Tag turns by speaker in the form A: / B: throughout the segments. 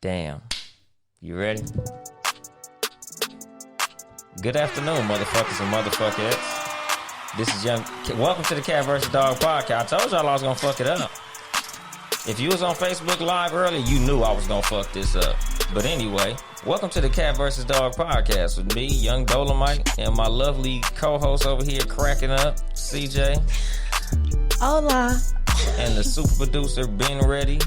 A: Damn. You ready? Good afternoon, motherfuckers and motherfuckettes. This is Young. Welcome to the Cat vs. Dog podcast. I told y'all I was gonna fuck it up. If you was on Facebook Live earlier, you knew I was gonna fuck this up. But anyway, welcome to the Cat vs. Dog podcast with me, Young Dolemite, and my lovely co-host over here cracking up, CJ.
B: Hola.
A: And the super producer, Ben Ready.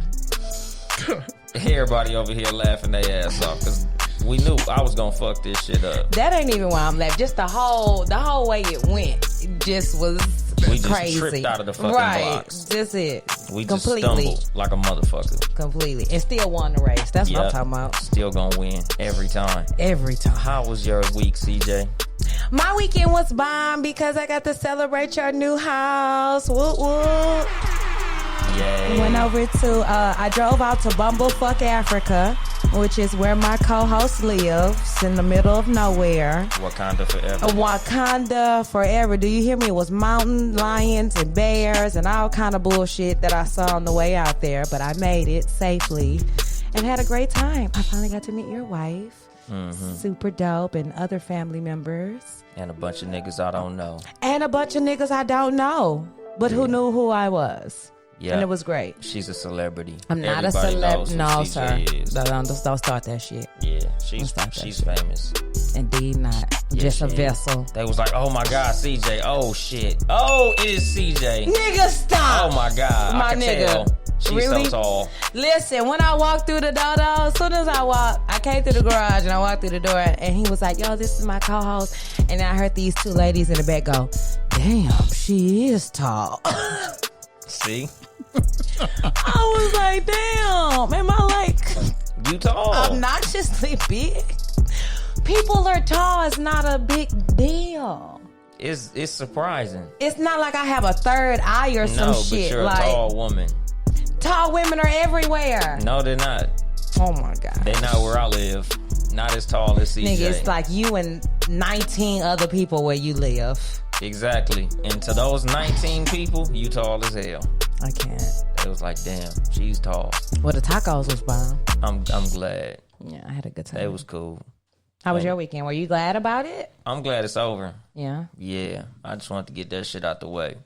A: Everybody over here laughing their ass off because we knew I was gonna fuck this shit up.
B: That ain't even why I'm laughing. Just the whole way it went, it just was
A: We
B: crazy.
A: just tripped out of the fucking blocks.
B: Just it.
A: We just
B: completely
A: stumbled like a motherfucker.
B: Completely. And still won the race. That's what I'm talking about.
A: Still gonna win every time.
B: Every time.
A: How was your week, CJ?
B: My weekend was bomb because I got to celebrate your new house. Whoop whoop.
A: Yay.
B: Went over to, I drove out to Bumblefuck, Africa, which is where my co-host lives, in the middle of nowhere.
A: Wakanda forever.
B: Wakanda forever. Do you hear me? It was mountain lions and bears and all kind of bullshit that I saw on the way out there, but I made it safely and had a great time. I finally got to meet your wife. Mm-hmm. Super dope, and other family members.
A: And a bunch of niggas I don't know.
B: And a bunch of niggas I don't know, but who knew who I was. Yeah. And it was great.
A: She's a celebrity.
B: I'm not a celebrity. No, sir. Don't start that shit.
A: Yeah, she's famous.
B: Indeed not. Yeah, just a vessel.
A: They was like, oh my God, CJ. Oh shit. Oh, it is CJ.
B: Nigga, stop.
A: Oh my God.
B: My
A: I can
B: nigga.
A: tell. She's
B: really?
A: So tall.
B: Listen, when I walked through the door, as soon as I came through the garage and I walked through the door, and he was like, yo, this is my co-host. And I heard these two ladies in the back go, damn, she is tall.
A: See?
B: I was like, damn, am I like
A: you tall?
B: Obnoxiously big? People are tall. It's not a big deal.
A: It's surprising.
B: It's not like I have a third eye or some shit.
A: But you're a tall woman.
B: Tall women are everywhere.
A: No, they're not.
B: Oh my God.
A: They're not where I live. Not as tall as CJ.
B: Nigga, it's like you and 19 other people where you live.
A: Exactly. And to those 19 people, you tall as hell.
B: I can't.
A: It was like, damn, she's tall.
B: Well, the tacos was bomb.
A: I'm glad.
B: Yeah, I had a good time.
A: It was cool.
B: How was your weekend? Were you glad about it?
A: I'm glad it's over.
B: Yeah?
A: Yeah. I just wanted to get that shit out the way.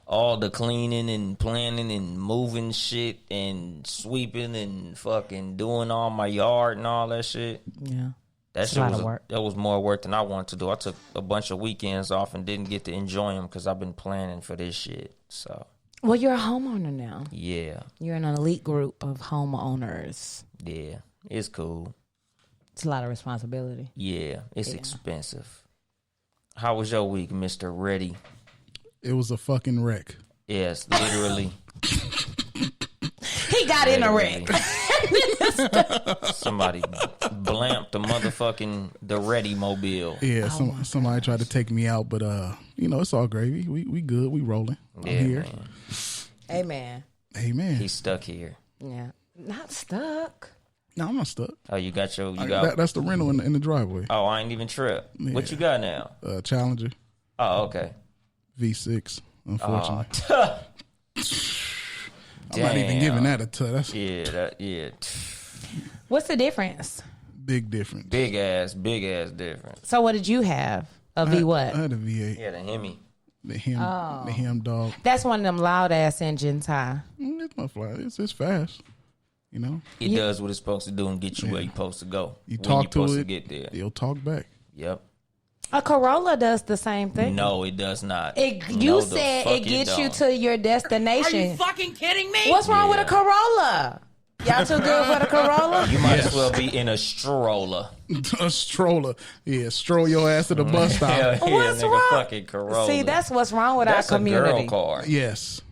A: All the cleaning and planning and moving shit and sweeping and fucking doing all my yard and all that shit.
B: Yeah.
A: That shit was work. That was more work than I wanted to do. I took a bunch of weekends off and didn't get to enjoy them because I've been planning for this shit. So.
B: Well, you're a homeowner now.
A: Yeah.
B: You're in an elite group of homeowners.
A: Yeah. It's cool.
B: It's a lot of responsibility.
A: Yeah. It's expensive. How was your week, Mr. Ready?
C: It was a fucking wreck.
A: Yes, literally.
B: He got in a wreck.
A: Somebody blamped the Ready mobile.
C: Yeah, somebody tried to take me out, but it's all gravy. We good. We rolling. I'm here.
B: Amen.
C: Amen.
A: He's stuck here.
B: Yeah, not stuck.
C: No, I'm not stuck.
A: Oh, you got
C: that's the rental in the driveway.
A: Oh, I ain't even trip. Yeah. What you got now?
C: Challenger.
A: Oh, okay.
C: V6. Unfortunately. I'm
A: Damn.
C: not even giving that a touch.
A: Yeah.
B: What's the difference?
C: Big difference.
A: Big ass difference.
B: So what did you have? A V what?
C: I had a V8.
A: Yeah, the Hemi.
C: The Hem dog.
B: That's one of them loud ass engines, huh?
C: It's not fly. It's fast. You know.
A: It does what it's supposed to do and get you where you're supposed to go.
C: You talk to it.
A: To get there.
C: It'll talk back.
A: Yep.
B: A Corolla does the same thing.
A: No, it does not.
B: You said it gets you to your destination.
D: Are you fucking kidding me?
B: What's wrong with a Corolla? Y'all too good for the Corolla?
A: You might as well be in a stroller.
C: A stroller. Yeah, stroll your ass to the bus stop.
A: Hell yeah,
B: what's
A: nigga,
B: wrong?
A: Fucking Corolla.
B: See, that's what's wrong with our community.
A: That's a girl car.
C: Yes.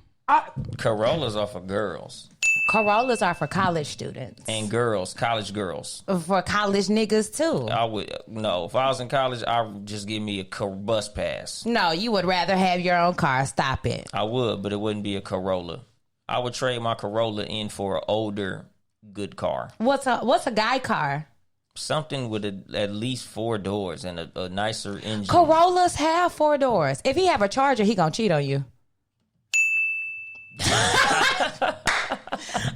A: Corollas are for girls.
B: Corollas are for college students.
A: And girls, college girls.
B: For college niggas, too.
A: If I was in college, I would just give me a bus pass.
B: No, you would rather have your own car. Stop it.
A: I would, but it wouldn't be a Corolla. I would trade my Corolla in for an older, good car.
B: What's a guy car?
A: Something with at least 4 doors and a nicer engine.
B: Corollas have 4 doors. If he have a Charger, he gonna cheat on you.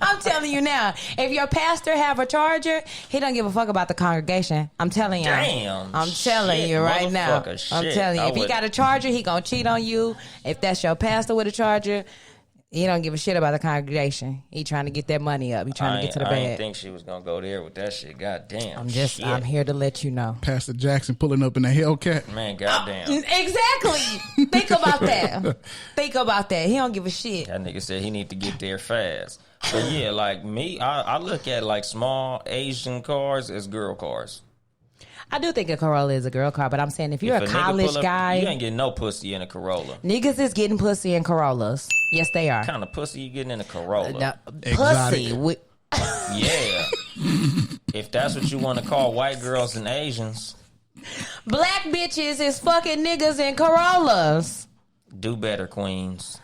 B: I'm telling you now, if your pastor have a charger, he don't give a fuck about the congregation. I'm telling you.
A: Damn.
B: I'm telling
A: Shit,
B: you right now.
A: motherfucker,
B: I'm
A: shit.
B: telling you,
A: I
B: if he
A: would-
B: got a charger, he gonna cheat on you. If that's your pastor with a charger, he don't give a shit about the congregation. He trying to get that money up. He trying to get to the
A: I didn't
B: bag.
A: think she was gonna go there with that shit. God damn. Shit.
B: I'm here to let you know.
C: Pastor Jackson pulling up in a Hellcat.
A: Man, goddamn.
B: Exactly. Think about that. Think about that. He don't give a shit.
A: That nigga said he need to get there fast. But yeah, like me, I look at like small Asian cars as girl cars.
B: I do think a Corolla is a girl car, but I'm saying if you're
A: If
B: a
A: nigga
B: college
A: pull up,
B: guy,
A: you ain't getting no pussy in a Corolla.
B: niggas is getting pussy in Corollas. Yes, they are.
A: What kind of pussy you getting in a Corolla?
B: Pussy.
C: Exotic.
A: Yeah. If that's what you want to call white girls and Asians,
B: Black bitches is fucking niggas in Corollas.
A: do better, queens.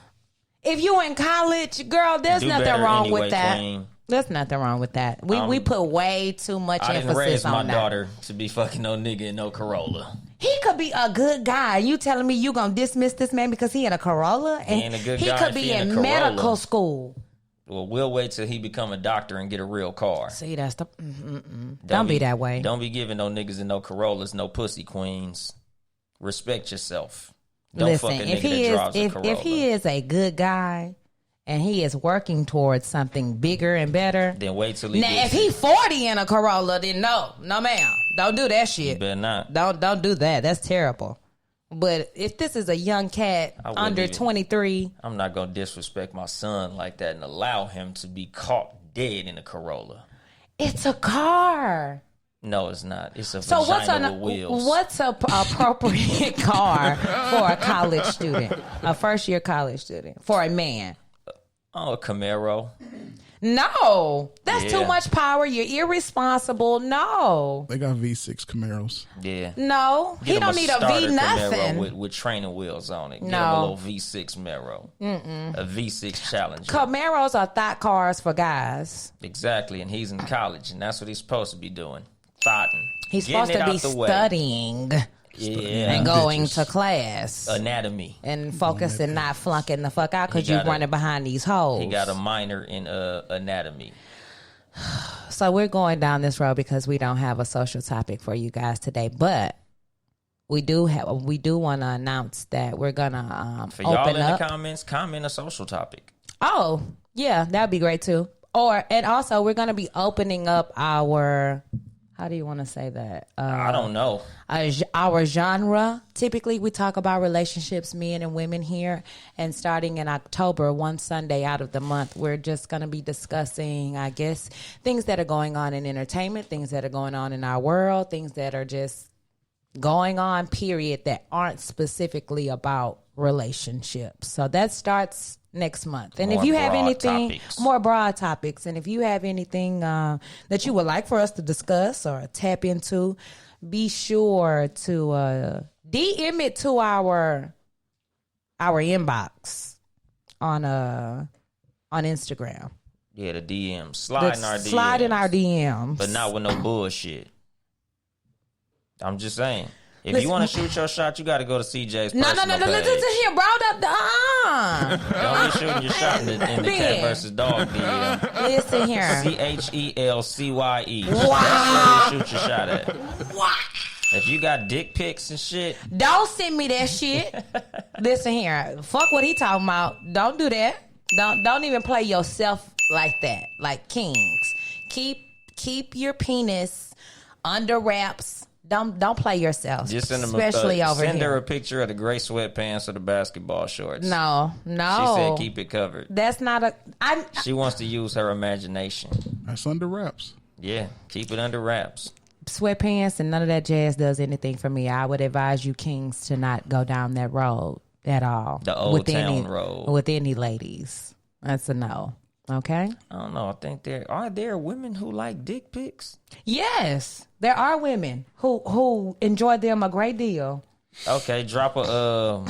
B: If you in college, girl, there's
A: Do
B: nothing
A: better
B: wrong
A: anyway,
B: with that.
A: queen.
B: There's nothing wrong with that. We put way too much
A: I didn't
B: emphasis
A: raise my
B: on that.
A: daughter to be fucking no nigga in no Corolla.
B: He could be a good guy. You telling me you gonna dismiss this man because he in a Corolla? And
A: ain't a good
B: he
A: guy
B: could
A: if
B: be
A: he in
B: in
A: a Corolla.
B: medical school.
A: Well, we'll wait till he become a doctor and get a real car.
B: See, that's the. Don't be that way.
A: Don't be giving no niggas in no Corollas, no pussy queens. Respect yourself. Don't
B: Listen,
A: fuck a
B: if
A: nigga
B: he
A: that
B: is
A: drives a Corolla.
B: if he is a good guy and he is working towards something bigger and better,
A: then wait till he
B: now
A: gets
B: if he 40 in a Corolla, then no ma'am, don't do that
A: You
B: shit.
A: better not.
B: Don't do that. That's terrible. But if this is a young cat
A: I wouldn't
B: under
A: even-
B: 23,
A: I'm not gonna disrespect my son like that and allow him to be caught dead in a Corolla.
B: it's a car.
A: No, it's not. It's a
B: So
A: vagina with wheels.
B: what's a appropriate car for a college student, a first year college student, for a man?
A: Oh, a Camaro.
B: No, that's
A: Yeah.
B: too much power. You're irresponsible. No,
C: They got V6 Camaros.
A: Yeah.
B: no,
A: Get
B: he
A: him
B: don't need a
A: starter
B: V
A: Camaro
B: nothing.
A: with training wheels on it. Get him
B: No.
A: a little V6 Camaro. A V6 Challenger.
B: Camaros are thought cars for guys.
A: Exactly, and he's in college, and that's what he's supposed to be doing. Thoughting.
B: He's
A: Getting
B: supposed to
A: it
B: be
A: out the way.
B: studying
A: Yeah.
B: and going
C: bitches.
B: to class
A: Anatomy.
B: and focusing, not flunking the fuck out because
A: He
B: you're
A: got a-
B: running behind these hoes.
A: He got a minor in anatomy.
B: So we're going down this road because we don't have a social topic for you guys today, but we do want to announce that we're gonna
A: For y'all
B: open
A: in
B: up.
A: the comments, comment a social topic.
B: Oh, yeah, that'd be great too. And also we're gonna be opening up our. How do you want to say that?
A: I don't know.
B: Our genre. Typically, we talk about relationships, men and women here. And starting in October, one Sunday out of the month, we're just going to be discussing, I guess, things that are going on in entertainment, things that are going on in our world, things that are just going on, period, that aren't specifically about relationships. So that starts next month. And if
A: More
B: you have
A: broad
B: anything,
A: topics.
B: more broad topics, and if you have anything that you would like for us to discuss or tap into, be sure to DM it to our inbox on Instagram.
A: Yeah, the DMs. Slide in our DMs.
B: Slide in our DMs.
A: But not with no bullshit. I'm just saying. If you want to shoot your shot, you got to go to CJ's
B: No,
A: personal page.
B: listen here, bro.
A: Don't be shooting your shot in the cat
B: Ben.
A: versus dog DM.
B: Listen here.
A: CHELCYE.
B: Wow.
A: That's where you shoot your shot at. If you got dick pics and shit,
B: Don't send me that shit. Listen here. Fuck what he talking about. Don't do that. Don't even play yourself like that. Like kings. Keep your penis under wraps. Don't play yourself.
A: just send them
B: especially over
A: send
B: here.
A: her a picture of the gray sweatpants or the basketball shorts.
B: No.
A: She said keep it covered.
B: That's not a.
A: She wants to use her imagination.
C: That's under wraps.
A: Yeah, keep it under wraps.
B: Sweatpants and none of that jazz does anything for me. I would advise you kings to not go down that road at all.
A: The old town road.
B: With any ladies. That's a no. Okay?
A: I don't know. I think are there women who like dick pics?
B: Yes. There are women who enjoy them a great deal.
A: Okay, drop a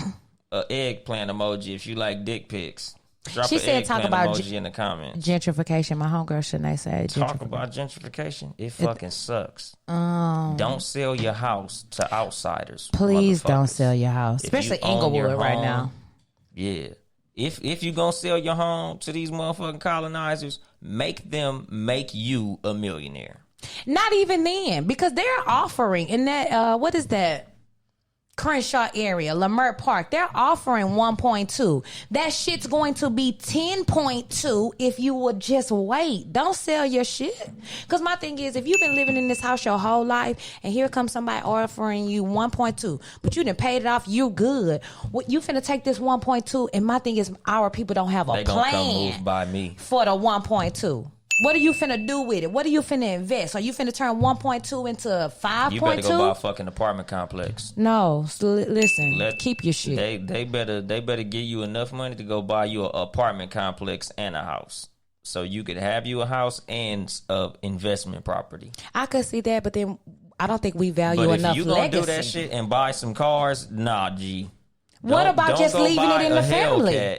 A: eggplant emoji if you like dick pics. Drop
B: She
A: an
B: said talk
A: eggplant
B: about
A: emoji in the comments.
B: Gentrification. My homegirl Shanae said
A: Talk
B: gentrification.
A: about gentrification. It fucking sucks. Don't sell your house to outsiders.
B: Please don't
A: motherfuckers.
B: sell your house.
A: If you
B: Especially
A: own your
B: Inglewood right
A: home,
B: now.
A: Yeah. If you gonna sell your home to these motherfucking colonizers, make them make you a millionaire.
B: Not even then, because they're offering in that what is that? Crenshaw area, Lamert Park, they're offering 1.2. That shit's going to be 10.2 if you would just wait. Don't sell your shit. Because my thing is, if you've been living in this house your whole life and here comes somebody offering you 1.2, but you done paid it off, you good. You finna take this 1.2, and my thing is, our people don't have a
A: They gonna come
B: plan
A: move by me
B: for the 1.2. What are you finna do with it? What are you finna invest? Are you finna turn 1.2 into 5.2?
A: You better go buy a fucking apartment complex.
B: No, listen. Keep your shit.
A: They better give you enough money to go buy you an apartment complex and a house, so you could have you a house and investment property.
B: I could see that, but then I don't think we value
A: But
B: enough
A: if you gonna
B: legacy.
A: do that shit and buy some cars, nah, G.
B: What about just
A: go
B: leaving
A: buy
B: it in
A: a
B: the family?
A: Hellcat.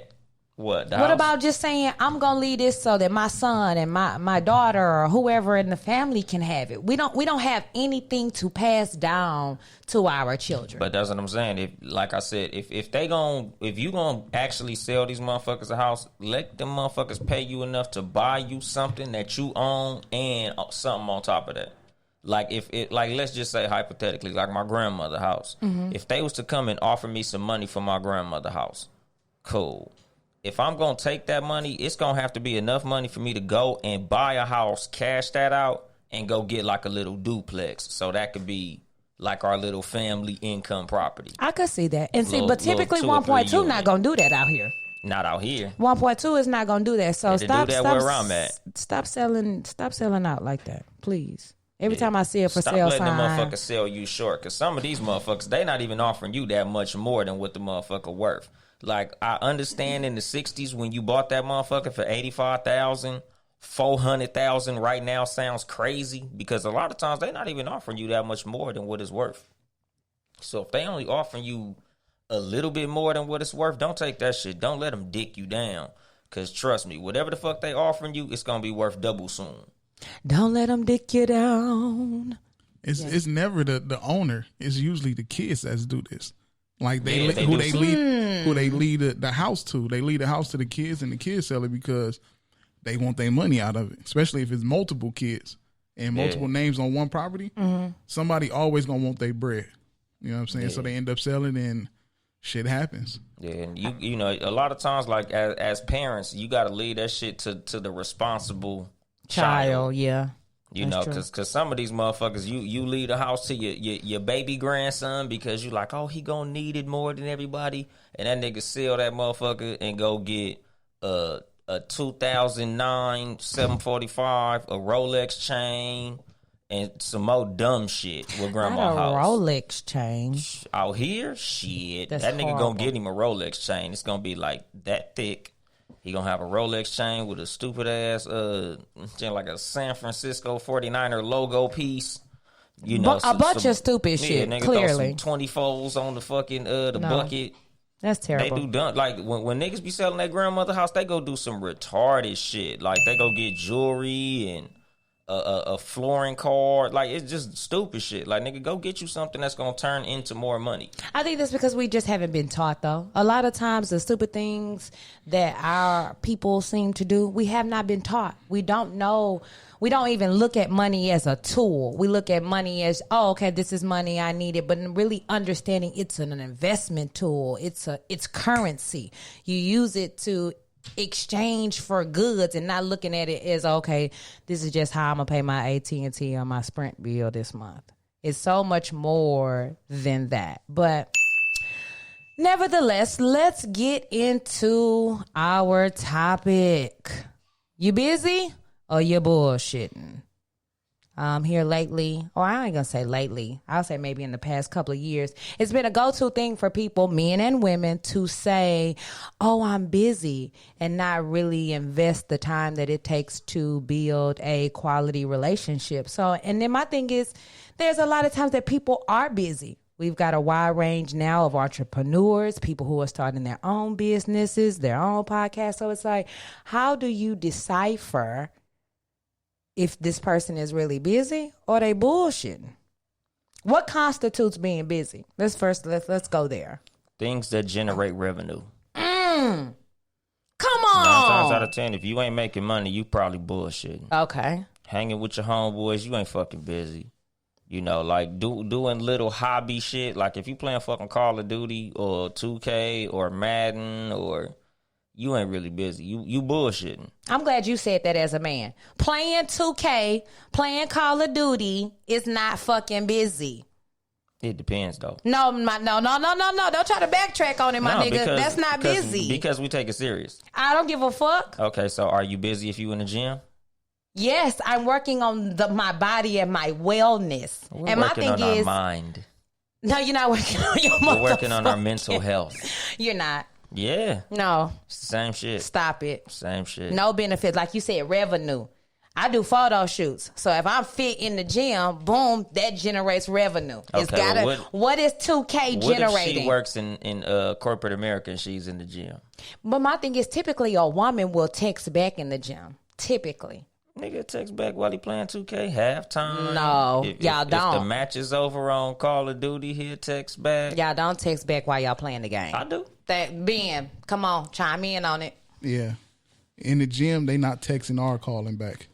A: What
B: What about just saying, I'm gonna leave this so that my son and my daughter or whoever in the family can have it? We don't have anything to pass down to our children.
A: But that's what I'm saying. If, like I said, if you gonna actually sell these motherfuckers a house, let them motherfuckers pay you enough to buy you something that you own and something on top of that. Like let's just say hypothetically, like my grandmother's house.
B: Mm-hmm.
A: If they was to come and offer me some money for my grandmother's house, cool. If I'm going to take that money, it's going to have to be enough money for me to go and buy a house, cash that out, and go get like a little duplex. So that could be like our little family income property.
B: I could see that. And but typically 1.2 not going to do that out here.
A: Not out here.
B: 1.2 is not going to do that. So stop
A: where I'm at.
B: Stop selling out like that, please. Every time I see it for
A: Stop
B: sale
A: letting
B: sign.
A: them motherfuckers sell you short. Because some of these motherfuckers, they not even offering you that much more than what the motherfucker worth. Like, I understand in the 60s when you bought that motherfucker for $85,000, $400,000 right now sounds crazy because a lot of times they're not even offering you that much more than what it's worth. So if they only offering you a little bit more than what it's worth, don't take that shit. Don't let them dick you down. Because trust me, whatever the fuck they offering you, it's going to be worth double soon.
B: Don't let them dick you down.
C: It's never the owner. It's usually the kids that do this. Like
A: they
C: lead the house to. They lead the house to the kids, and the kids sell it because they want their money out of it. Especially if it's multiple kids and multiple names on one property. Mm-hmm. Somebody always gonna want their bread. You know what I'm saying? Yeah. So they end up selling, and shit happens. Yeah,
A: and you know a lot of times, like as parents, you got to leave that shit to the responsible child.
B: Yeah.
A: You know, because some of these motherfuckers, you leave the house to your baby grandson because you like, oh, he gonna need it more than everybody, and that nigga sell that motherfucker and go get a 2009 745, a Rolex chain, and some more dumb shit with grandma's house.
B: Rolex chain
A: out here, shit.
B: That's
A: that nigga
B: horrible.
A: gonna get him a Rolex chain. It's gonna be like that thick. He gonna have a Rolex chain with a stupid ass, like a San Francisco 49er logo piece. You know,
B: a bunch of stupid shit.
A: Nigga
B: Clearly,
A: throw some 24s on the fucking bucket.
B: That's terrible.
A: They do done like when niggas be selling their grandmother house, they go do some retarded shit. Like they go get jewelry and a flooring card. Like it's just stupid shit. Like nigga, go get you something that's gonna turn into more money.
B: I think that's because we just haven't been taught though. A lot of times the stupid things that our people seem to do, we have not been taught. We don't know. We don't even look at money as a tool. We look at money as, oh, okay, this is money, I need it. But really understanding it's an investment tool. It's currency. You use it to exchange for goods and not looking at it as, okay, this is just how I'm gonna pay my AT&T or my Sprint bill this month. It's so much more than that. But nevertheless, let's get into our topic. You busy or you bullshitting? Here lately, or I ain't gonna say lately, I'll say maybe in the past couple of years, it's been a go-to thing for people, men and women, to say, oh, I'm busy, and not really invest the time that it takes to build a quality relationship. So, and then my thing is, there's a lot of times that people are busy. We've got a wide range now of entrepreneurs, people who are starting their own businesses, their own podcasts. So it's like, how do you decipher if this person is really busy or they bullshitting? What constitutes being busy? Let's go there.
A: Things that generate revenue. times out of 10, if you ain't making money, you probably bullshitting.
B: Okay.
A: Hanging with your homeboys, you ain't fucking busy. You know, like doing little hobby shit. Like if you playing fucking Call of Duty or 2K or Madden, or you ain't really busy. You bullshitting.
B: I'm glad you said that as a man. Playing 2K, playing Call of Duty is not fucking busy.
A: It depends though.
B: No. Don't try to backtrack on it, my nigga. That's not busy.
A: Because we take it serious.
B: I don't give a fuck.
A: Okay, so are you busy if you in the gym?
B: Yes, I'm working on my body and my wellness.
A: We're
B: and my
A: working
B: thing
A: on
B: is,
A: our mind.
B: no, you're not working on your
A: We're working on our mental health.
B: You're not.
A: Yeah.
B: No.
A: It's the same shit.
B: Stop it.
A: Same shit.
B: No benefits. Like you said, revenue. I do photo shoots. So if I'm fit in the gym, boom, that generates revenue. It's
A: Okay,
B: gotta. What is 2K
A: what
B: generating?
A: if she works in corporate America and she's in the gym?
B: But my thing is, typically a woman will text back in the gym. Typically.
A: Nigga text back while he playing 2K, halftime.
B: No, y'all don't.
A: If the match is over on Call of Duty, he'll text back.
B: Y'all don't text back while y'all playing the game.
A: I do.
B: Ben, come on, chime in on it.
C: Yeah. In the gym, they not texting or calling back.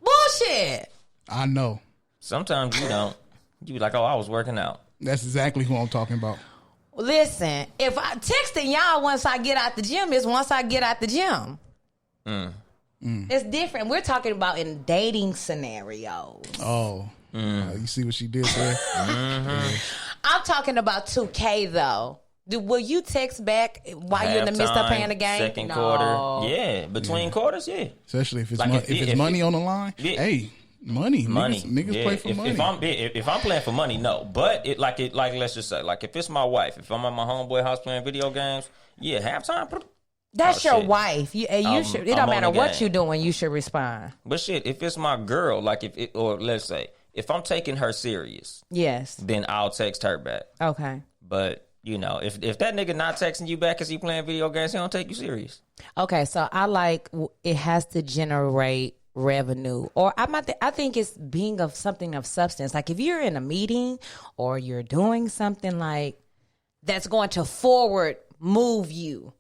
B: Bullshit.
C: I know.
A: Sometimes you don't. You be like, oh, I was working out.
C: That's exactly who I'm talking about.
B: Listen, if I texting y'all once I get out the gym, is once I get out the gym. It's different. We're talking about in dating scenarios.
C: Oh. You see what she did there?
B: I'm talking about 2K though. Will you text back while you're in the midst of playing the game?
A: Second quarter. Yeah. Between quarters, yeah.
C: Especially if it's
A: Like
C: if it's money on the line.
A: Yeah.
C: Hey, money. Niggas
A: Yeah.
C: play for money.
A: If I'm playing for money, no. But let's just say, like if it's my wife, if I'm at my homeboy house playing video games, yeah, halftime.
B: That's
A: Oh,
B: your
A: shit.
B: wife. You should. It
A: I'm
B: don't
A: on
B: matter
A: the
B: what
A: game.
B: you're doing. You should respond.
A: But shit, if it's my girl, like or let's say, if I'm taking her serious,
B: Yes.
A: then I'll text her back.
B: Okay.
A: But you know, if that nigga not texting you back because he playing video games, he don't take you serious.
B: Okay. So I like it has to generate revenue, or I think it's being of something of substance. Like if you're in a meeting or you're doing something like that's going to forward move you.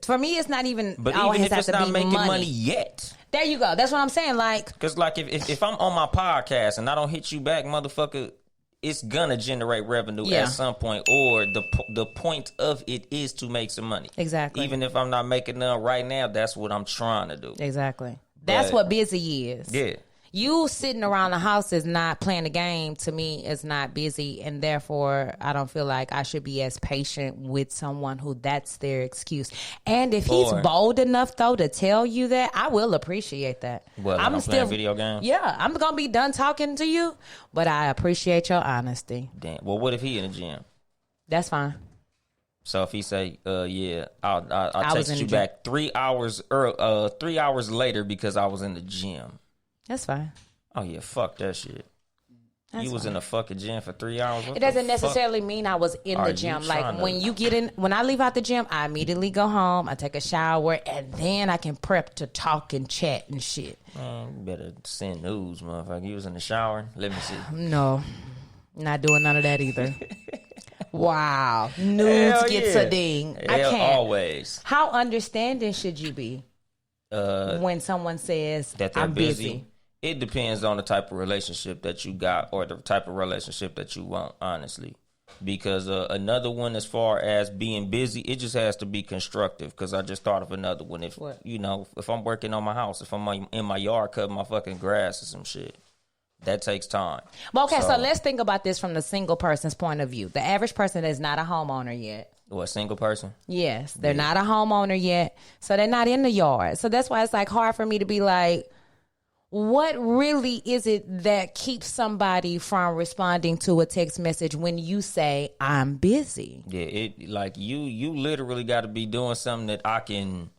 B: For me, it's not even.
A: But
B: always
A: even if
B: have
A: it's
B: to
A: not
B: be
A: making money yet.
B: There you go. That's what I'm saying. Like,
A: Because like if I'm on my podcast and I don't hit you back, motherfucker, it's gonna generate revenue
B: Yeah.
A: at some point, or the point of it is to make some money.
B: Exactly.
A: Even if I'm not making none right now, that's what I'm trying to do.
B: exactly. That's
A: But-
B: what busy is.
A: Yeah.
B: You sitting around the house is not playing the game. To me, is not busy, and therefore, I don't feel like I should be as patient with someone who that's their excuse. And if he's
A: Or-
B: bold enough though to tell you that, I will appreciate that.
A: What, like I'm playing video games?
B: Yeah, I'm gonna be done talking to you, but I appreciate your honesty.
A: Damn. Well, what if he in the gym?
B: That's fine.
A: So if he say, yeah, I'll
B: was in
A: text
B: the
A: you
B: gym.
A: back 3 hours 3 hours later because I was in the gym.
B: That's fine.
A: Oh yeah, fuck that shit.
B: That's
A: You was
B: fine.
A: in the fucking gym for 3 hours. What
B: It doesn't
A: the fuck?
B: necessarily mean I was in
A: Are
B: the
A: you
B: gym.
A: trying
B: Like
A: to-
B: when I leave out the gym, I immediately go home, I take a shower, and then I can prep to talk and chat and shit.
A: Man, you better send news, motherfucker. You was in the shower. Let me see.
B: No, not doing none of that either. Wow. Nudes
A: Hell
B: gets
A: yeah.
B: a ding. I
A: Hell,
B: can't.
A: always.
B: How understanding should you be when someone says,
A: That they're
B: I'm busy?
A: It depends on the type of relationship that you got or the type of relationship that you want, honestly. Because another one, as far as being busy, it just has to be constructive. Because I just thought of another one. If
B: What?
A: you know, if I'm working on my house, if I'm in my yard cutting my fucking grass or some shit, that takes time.
B: Well, okay, so let's think about this from the single person's point of view. The average person is not a homeowner yet.
A: Or a single person.
B: Yes, they're not a homeowner yet, so they're not in the yard. So that's why it's like hard for me to be like, what really is it that keeps somebody from responding to a text message when you say I'm busy?
A: Yeah, it like you literally got to be doing something that I can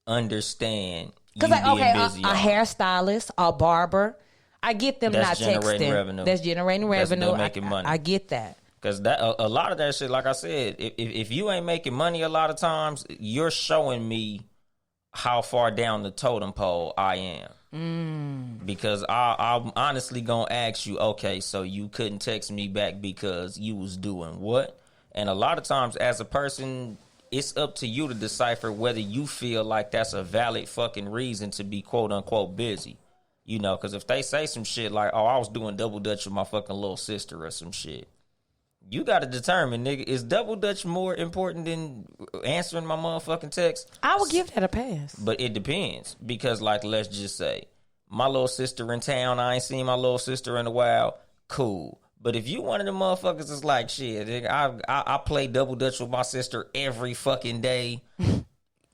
A: understand.
B: Because
A: you
B: like,
A: being
B: okay,
A: busy
B: a
A: on.
B: hairstylist, a barber, I get them
A: That's
B: not
A: generating
B: texting.
A: revenue.
B: That's generating
A: That's
B: revenue.
A: them making money.
B: I get that.
A: Because that a lot of that shit, like I said, if you ain't making money a lot of times, you're showing me how far down the totem pole I am. Because I'm honestly gonna ask you, okay, so you couldn't text me back because you was doing what? And a lot of times, as a person, it's up to you to decipher whether you feel like that's a valid fucking reason to be quote unquote busy. You know, because if they say some shit like, oh, I was doing double dutch with my fucking little sister or some shit, you got to determine, nigga, is double dutch more important than answering my motherfucking text?
B: I would give that a pass.
A: But it depends. Because, like, let's just say, my little sister in town, I ain't seen my little sister in a while, cool. But if you one of them motherfuckers that's like, shit, nigga, I play double dutch with my sister every fucking day.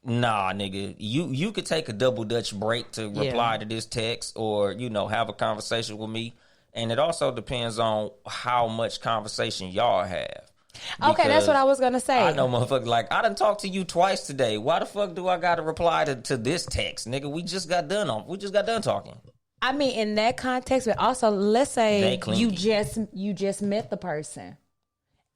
A: Nah, nigga. You could take a double dutch break to reply to this text or, you know, have a conversation with me. And it also depends on how much conversation y'all have.
B: Okay, that's what I was going to say.
A: I know motherfuckers like, I done talked to you twice today. Why the fuck do I got to reply to this text? Nigga, we just got done talking.
B: I mean, in that context, but also let's say you just met the person.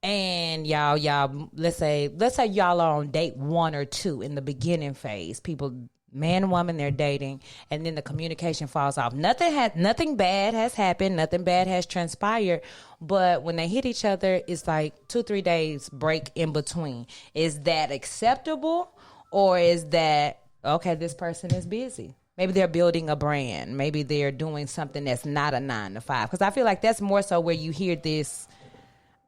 B: And y'all, let's say y'all are on date 1 or 2 in the beginning phase. People, man and woman, they're dating, and then the communication falls off. Nothing bad has happened. Nothing bad has transpired. But when they hit each other, it's like 2-3 days break in between. Is that acceptable, or is that okay? This person is busy. Maybe they're building a brand. Maybe they're doing something that's not a 9 to 5. Because I feel like that's more so where you hear this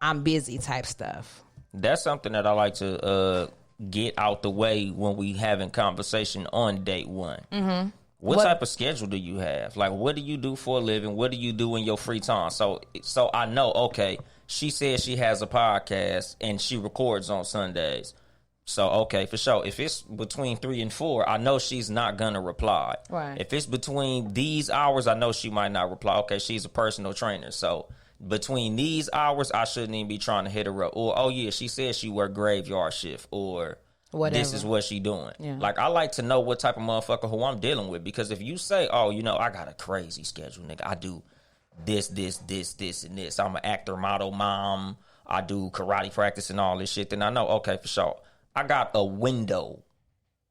B: I'm busy type stuff.
A: That's something that I like to get out the way when we having conversation on date 1. Mm-hmm. What type of schedule do you have? Like, what do you do for a living? What do you do in your free time? So I know, okay, she says she has a podcast and she records on Sundays. So, okay, for sure. If it's between 3 and 4, I know she's not going to reply.
B: Right.
A: If it's between these hours, I know she might not reply. Okay, she's a personal trainer. So, between these hours, I shouldn't even be trying to hit her up. Or, oh, yeah, she says she work graveyard shift. Or, whatever. This is what she doing. Yeah. Like, I like to know what type of motherfucker who I'm dealing with. Because if you say, oh, you know, I got a crazy schedule, nigga. I do this, and this. I'm an actor, model, mom. I do karate practice and all this shit. Then I know, okay, for sure. I got a window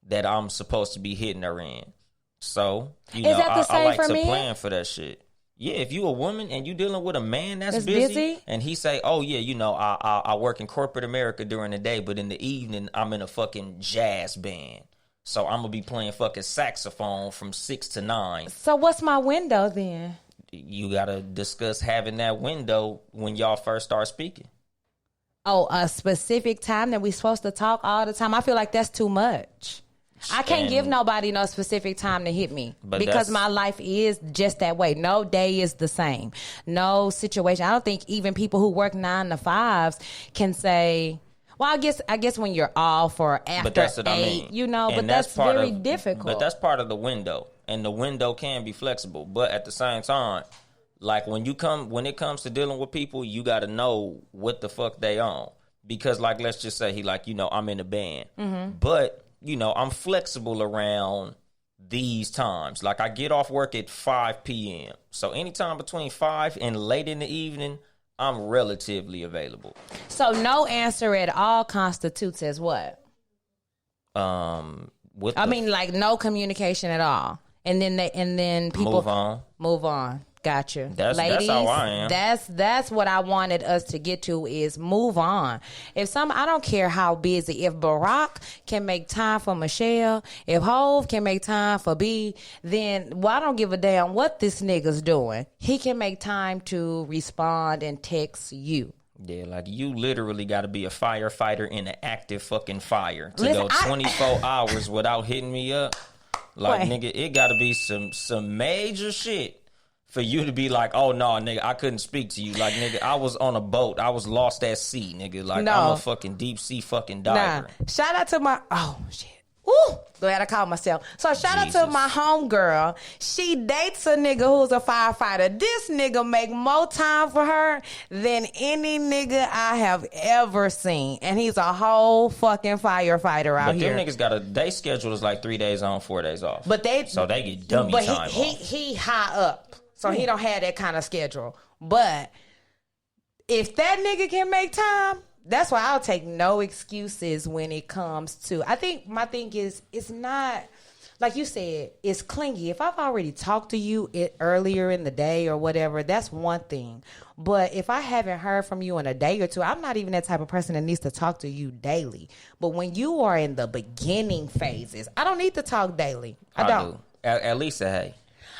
A: that I'm supposed to be hitting her in. So, you know, I like to plan for that shit. Yeah, if you a woman and you dealing with a man that's busy and he say, oh, yeah, you know, I work in corporate America during the day, but in the evening, I'm in a fucking jazz band. So I'm going to be playing fucking saxophone from 6 to 9.
B: So what's my window then?
A: You got to discuss having that window when y'all first start speaking.
B: Oh, a specific time that we supposed to talk all the time? I feel like that's too much. I can't give nobody no specific time to hit me because my life is just that way. No day is the same. No situation. I don't think even people who work 9 to 5s can say, well, I guess when you're all for after
A: but that's what
B: 8,
A: I mean.
B: You know, but that's very difficult.
A: But that's part of the window, and the window can be flexible. But at the same time, like when it comes to dealing with people, you got to know what the fuck they on. Because like, let's just say he like, you know, I'm in a band, but you know, I'm flexible around these times. Like I get off work at 5 p.m. So anytime between 5 and late in the evening, I'm relatively available.
B: So no answer at all constitutes as what? Like no communication at all. And then people move on. Gotcha.
A: Ladies, that's how I am.
B: That's what I wanted us to get to is move on. I don't care how busy. If Barack can make time for Michelle, if Hove can make time for B, then I don't give a damn what this nigga's doing. He can make time to respond and text you.
A: Yeah, like you literally got to be a firefighter in an active fucking fire to go 24 hours without hitting me up. Like, nigga, it got to be some major shit for you to be like, oh, no, nigga, I couldn't speak to you. Like, nigga, I was on a boat. I was lost at sea, nigga. Like, no. I'm a fucking deep sea fucking diver.
B: Nah. Shout out to my, oh, shit. Ooh, glad I called myself. So shout out to my homegirl. She dates a nigga who's a firefighter. This nigga make more time for her than any nigga I have ever seen. And he's a whole fucking firefighter out here.
A: But them niggas they schedule is like 3 days on, 4 days off. So they get dummy time off.
B: He high up. So he don't have that kind of schedule. But if that nigga can make time, that's why I'll take no excuses when it comes to. I think my thing is, it's not like you said, it's clingy. If I've already talked to you earlier in the day or whatever, that's one thing. But if I haven't heard from you in a day or two, I'm not even that type of person that needs to talk to you daily. But when you are in the beginning phases, I don't need to talk daily. I don't.
A: Do. At least a hey.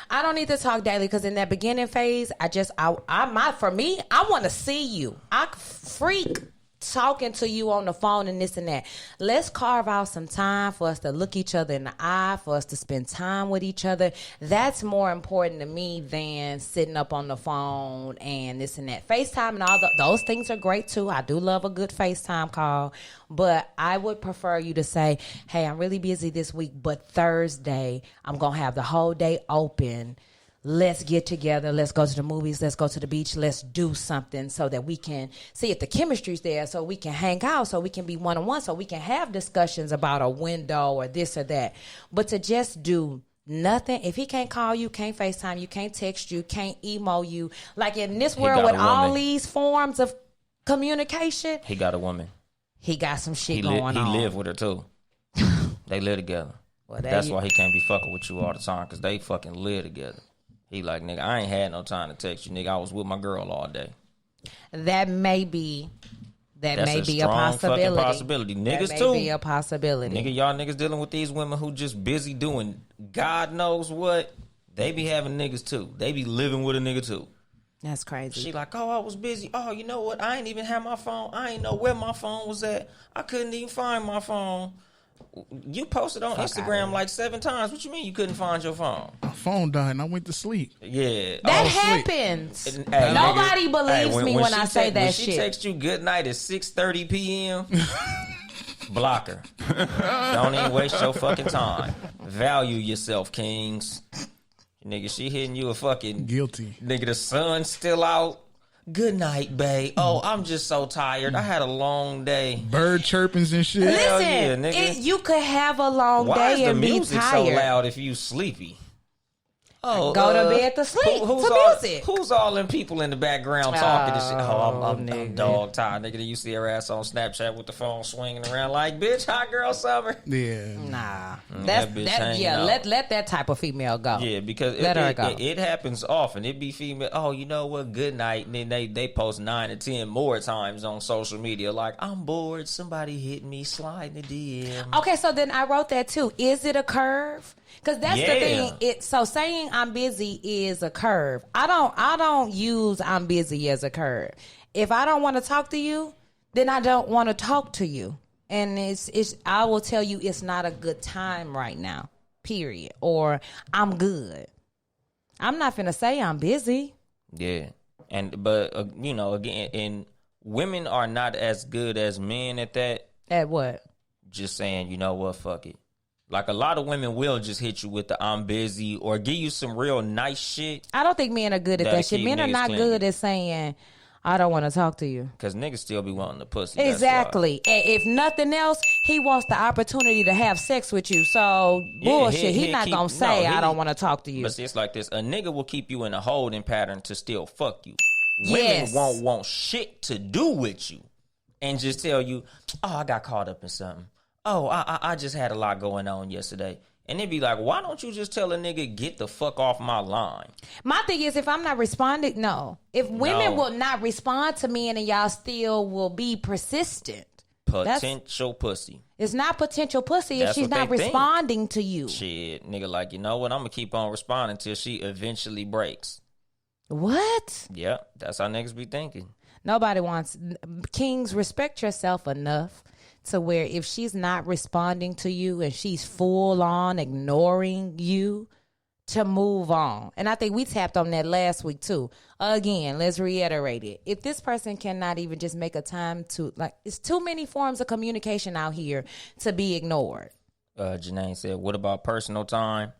B: I don't need to talk daily because in that beginning phase, for me, I want to see you. I freak talking to you on the phone and this and that. Let's carve out some time for us to look each other in the eye, for us to spend time with each other. That's more important to me than sitting up on the phone and this and that. FaceTime and all those things are great too. I do love a good FaceTime call, but I would prefer you to say, hey, I'm really busy this week, but Thursday I'm going to have the whole day open. Let's get together. Let's go to the movies. Let's go to the beach. Let's do something so that we can see if the chemistry's there, so we can hang out, so we can be one-on-one, so we can have discussions about a window or this or that. But to just do nothing, if he can't call you, can't FaceTime you, can't text you, can't emo you, like in this world with all these forms of communication.
A: He got a woman.
B: He got some shit going on.
A: He live with her too. They live together. Well, that's why he can't be fucking with you all the time, because they fucking live together. He like, nigga, I ain't had no time to text you, nigga. I was with my girl all day.
B: That may be a possibility.
A: Fucking possibility. Niggas too.
B: That may be a possibility.
A: Nigga, y'all niggas dealing with these women who just busy doing God knows what. They be having niggas too. They be living with a nigga too.
B: That's crazy.
A: She like, oh, I was busy. Oh, you know what? I ain't even have my phone. I ain't know where my phone was at. I couldn't even find my phone. You posted on Instagram like 7 times. What you mean you couldn't find your phone?
C: My phone died and I went to sleep.
A: Yeah.
B: That happens. Nobody believes me when I say that shit.
A: When she texts you good night at 6:30 p.m., block her. Don't even waste your fucking time. Value yourself, kings. Nigga, she hitting you a fucking...
C: Guilty.
A: Nigga, the sun's still out. Good night, babe. Oh, I'm just so tired. I had a long day.
C: Bird chirpings and shit.
B: Listen,
A: yeah, nigga.
B: You could have a long
A: Why
B: day
A: is the
B: and be
A: music
B: tired.
A: so loud if you sleepy? Oh,
B: go to bed to sleep. Music.
A: Who's all them people in the background talking this shit? Oh, I'm dog tired. Nigga, you see her ass on Snapchat with the phone swinging around like, bitch, hot girl summer.
C: Yeah.
B: Nah.
A: That bitch hanging out.
B: Let that type of female go.
A: Yeah, because
B: let her go.
A: It happens often. It be female, oh, you know what, good night. And then they post 9 or 10 more times on social media like, I'm bored, somebody hit me, slide in the DM.
B: Okay, so then I wrote that too. Is it a curve? Because that's the thing. So saying I'm busy is a curve. I don't use I'm busy as a curve. If I don't want to talk to you, then I don't want to talk to you. And I will tell you it's not a good time right now. Period. Or I'm good. I'm not finna say I'm busy.
A: Yeah. But you know, again, and women are not as good as men at that.
B: At what?
A: Just saying, you know what, fuck it. Like, a lot of women will just hit you with the I'm busy or give you some real nice shit.
B: I don't think men are good at that shit. Men are not good at saying, I don't want to talk to you.
A: Because niggas still be wanting the pussy.
B: Exactly. And if nothing else, he wants the opportunity to have sex with you. So, bullshit. He's not going to say, I don't want to talk to you.
A: But see, it's like this. A nigga will keep you in a holding pattern to still fuck you. Women won't want shit to do with you. And just tell you, oh, I got caught up in something. Oh, I just had a lot going on yesterday. And they'd be like, why don't you just tell a nigga, get the fuck off my line?
B: My thing is, if I'm not responding, no. If women will not respond to me and y'all still will be persistent.
A: Potential pussy.
B: It's not potential pussy if she's not responding to you.
A: Shit, nigga, like, you know what? I'm going to keep on responding till she eventually breaks.
B: What?
A: Yep, that's how niggas be thinking.
B: Nobody wants... Kings, respect yourself enough to where if she's not responding to you and she's full on ignoring you, to move on. And I think we tapped on that last week too. Again, let's reiterate it. If this person cannot even just make a time to, like, it's too many forms of communication out here to be ignored.
A: Janae said, what about personal time?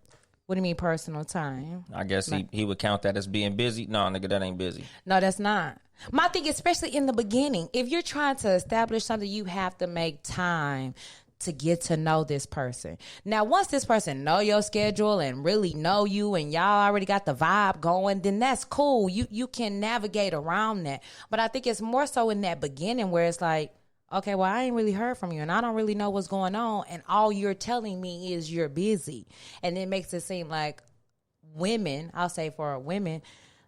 B: What do you mean personal time?
A: I guess he would count that as being busy. No, nigga, that ain't busy.
B: No, that's not. My thing, especially in the beginning, if you're trying to establish something, you have to make time to get to know this person. Now, once this person know your schedule and really know you and y'all already got the vibe going, then that's cool. You can navigate around that. But I think it's more so in that beginning where it's like, okay, well, I ain't really heard from you and I don't really know what's going on. And all you're telling me is you're busy. And it makes it seem like women, I'll say for women,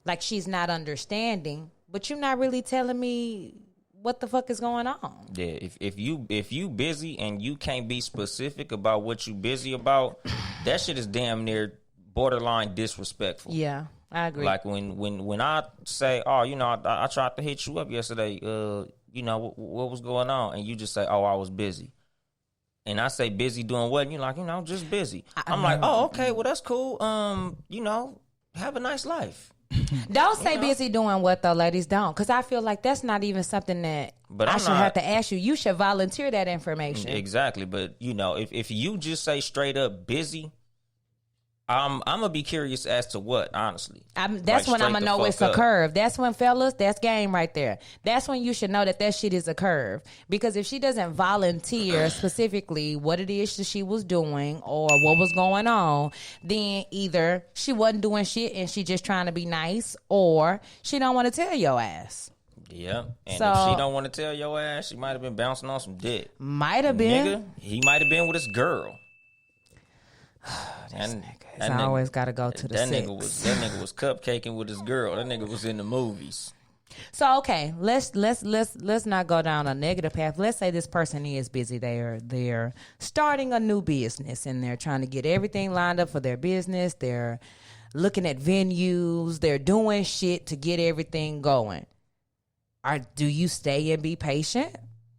B: like she's not understanding, but you're not really telling me what the fuck is going on.
A: Yeah, if you busy and you can't be specific about what you busy about, that shit is damn near borderline disrespectful.
B: Yeah, I agree.
A: Like when I say, oh, you know, I tried to hit you up yesterday, you know, what was going on? And you just say, oh, I was busy. And I say busy doing what? And you're like, you know, just busy. I'm like, oh, okay, well, that's cool. You know, have a nice life.
B: Don't say busy doing what though, ladies. Don't, because I feel like that's not even something that I should have to ask you. You should volunteer that information.
A: Exactly, but you know, if you just say straight up busy, I'm gonna be curious as to what. Honestly,
B: that's when I'm gonna know it's a curve. That's when, fellas, that's game right there. That's when you should know that shit is a curve. Because if she doesn't volunteer specifically what it is that she was doing or what was going on, then either she wasn't doing shit and she just trying to be nice, or she don't want to tell your ass.
A: Yeah, and so, if she don't want to tell your ass, she might have been bouncing on some dick.
B: Might have been.
A: Nigga, he might have been with his girl.
B: I always got to go to the
A: that nigga was cupcaking with his girl. That nigga was in the movies.
B: So okay, let's not go down a negative path. Let's say this person is busy. They're starting a new business and they're trying to get everything lined up for their business. They're looking at venues. They're doing shit to get everything going. Do you stay and be patient?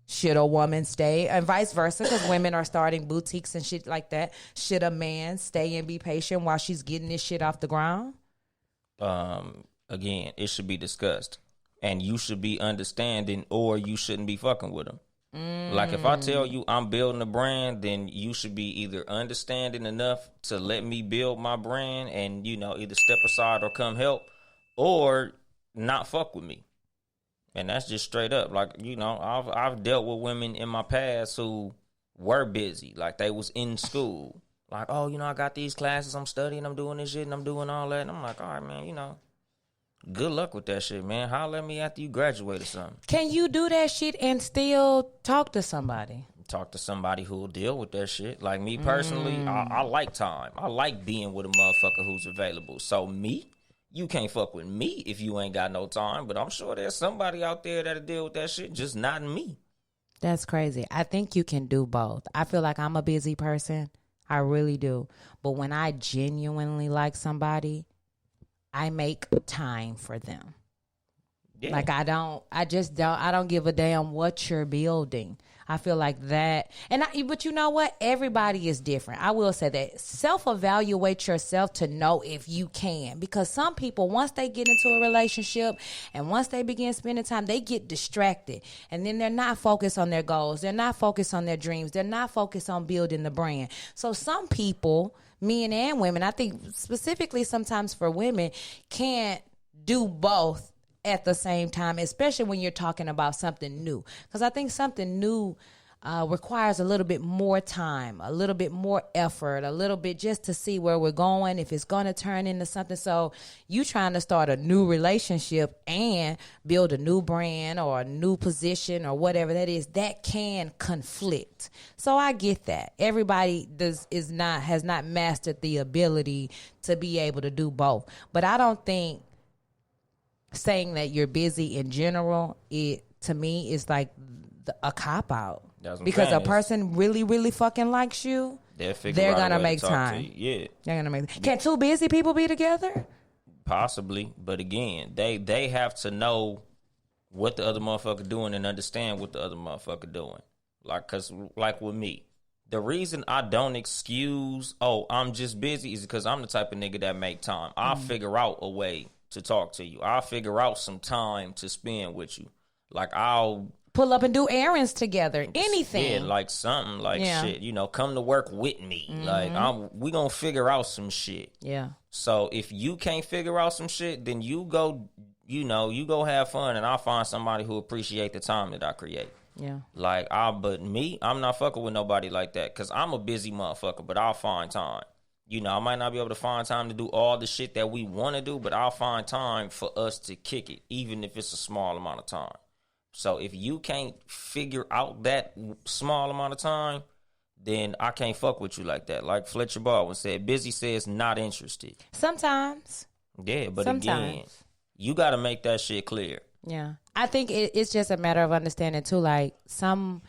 B: Should a woman stay? And vice versa, because women are starting boutiques and shit like that. Should a man stay and be patient while she's getting this shit off the ground?
A: Again, it should be discussed. And you should be understanding, or you shouldn't be fucking with them. Like, if I tell you I'm building a brand, then you should be either understanding enough to let me build my brand and, you know, either step aside or come help, or not fuck with me. And that's just straight up. Like, you know, I've dealt with women in my past who were busy. Like, they was in school. Like, oh, you know, I got these classes, I'm studying, I'm doing this shit, and I'm doing all that. And I'm like, all right, man, you know, good luck with that shit, man. Holler at me after you graduate or something.
B: Can you do that shit and still talk to somebody?
A: Talk to somebody who will deal with that shit. Like, me personally, I like time. I like being with a motherfucker who's available. So, me? You can't fuck with me if you ain't got no time, but I'm sure there's somebody out there that'll deal with that shit, just not me.
B: That's crazy. I think you can do both. I feel like I'm a busy person. I really do. But when I genuinely like somebody, I make time for them. Yeah. Like I don't give a damn what you're building. I feel like that. But you know what? Everybody is different. I will say that. Self-evaluate yourself to know if you can. Because some people, once they get into a relationship and once they begin spending time, they get distracted. And then they're not focused on their goals. They're not focused on their dreams. They're not focused on building the brand. So some people, men and women, I think specifically sometimes for women, can't do both at the same time, especially when you're talking about something new. Because I think something new requires a little bit more time, a little bit more effort, a little bit just to see where we're going, if it's going to turn into something. So you trying to start a new relationship and build a new brand or a new position or whatever that is, that can conflict. So I get that. Everybody has not mastered the ability to be able to do both. But I don't think saying that you're busy in general, it to me is like a cop out. Because a person really, really fucking likes you, they're gonna make time.
A: Yeah,
B: they're gonna make. Can two busy people be together?
A: Possibly, but again, they have to know what the other motherfucker doing and understand what the other motherfucker doing. Like, cause like with me, the reason I don't excuse, oh, I'm just busy, is because I'm the type of nigga that make time. I'll figure out a way to talk to you. I'll figure out some time to spend with you. Like, I'll
B: pull up and do errands together. Anything.
A: Yeah, like something. Like, shit, you know, come to work with me. Like, we gonna figure out some shit.
B: Yeah.
A: So if you can't figure out some shit, then you go have fun, and I'll find somebody who appreciate the time that I create.
B: Yeah.
A: Like, but me, I'm not fucking with nobody like that, because I'm a busy motherfucker, but I'll find time. You know, I might not be able to find time to do all the shit that we want to do, but I'll find time for us to kick it, even if it's a small amount of time. So if you can't figure out that small amount of time, then I can't fuck with you like that. Like Fletcher Baldwin said, busy says not interested.
B: Sometimes.
A: Yeah, but
B: Sometimes.
A: again, you got to make that shit clear.
B: Yeah. I think it's just a matter of understanding too. Like some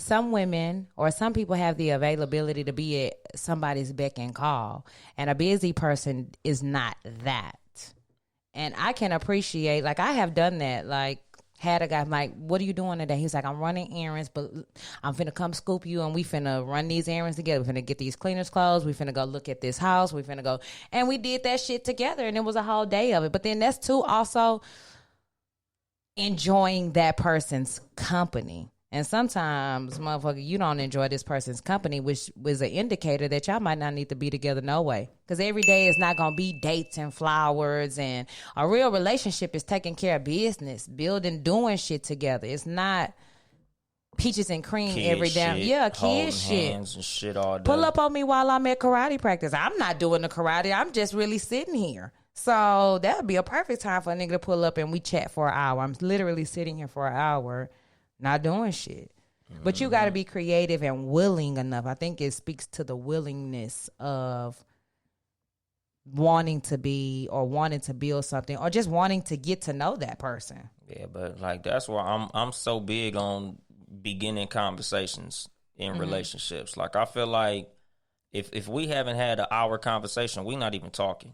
B: women or some people have the availability to be at somebody's beck and call, and a busy person is not that. And I can appreciate, like I have done that. Like had a guy, I'm like, what are you doing today? He's like, I'm running errands, but I'm finna come scoop you and we finna run these errands together. We finna get these cleaners clothes. We finna go look at this house. We finna go. And we did that shit together, and it was a whole day of it. But then that's too also enjoying that person's company. And sometimes, motherfucker, you don't enjoy this person's company, which was an indicator that y'all might not need to be together no way. Because every day is not going to be dates and flowers. And a real relationship is taking care of business, building, doing shit together. It's not peaches and cream
A: Kid
B: every damn.
A: shit,
B: Yeah,
A: holding
B: kid shit.
A: hands and shit all day.
B: Pull up on me while I'm at karate practice. I'm not doing the karate. I'm just really sitting here. So that would be a perfect time for a nigga to pull up and we chat for an hour. I'm literally sitting here for an hour, not doing shit. But you got to be creative and willing enough. I think it speaks to the willingness of wanting to be or wanting to build something or just wanting to get to know that person.
A: Yeah, but like that's why I'm so big on beginning conversations in relationships. Like I feel like if we haven't had an hour conversation, we're not even talking.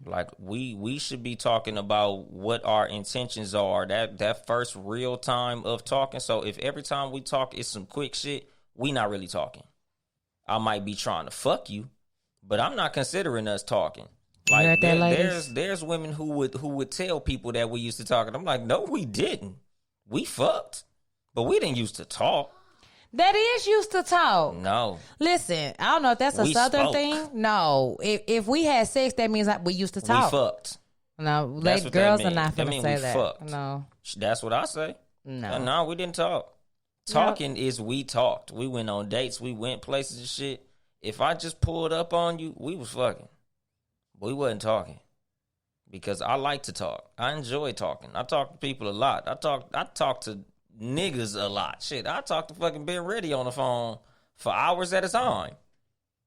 A: Like we should be talking about what our intentions are. That first real time of talking. So if every time we talk it's some quick shit, we not really talking. I might be trying to fuck you, but I'm not considering us talking. Like there's women who would tell people that we used to talk, and I'm like, no, we didn't. We fucked, but we didn't used to talk.
B: That is used to talk.
A: No.
B: Listen, I don't know if that's a
A: We
B: Southern
A: spoke.
B: thing. No. If we had sex, that means we used to talk.
A: We fucked.
B: No,
A: That's what that
B: girls are
A: mean.
B: not
A: That
B: finna
A: mean
B: say
A: we
B: that.
A: fucked.
B: No.
A: That's what I say.
B: No.
A: No, we didn't talk. Talking is we talked. We went on dates. We went places and shit. If I just pulled up on you, we was fucking. We wasn't talking. Because I like to talk. I enjoy talking. I talk to people a lot. I talk to niggas a lot. Shit, I talk to fucking Ben Reddy on the phone for hours at a time.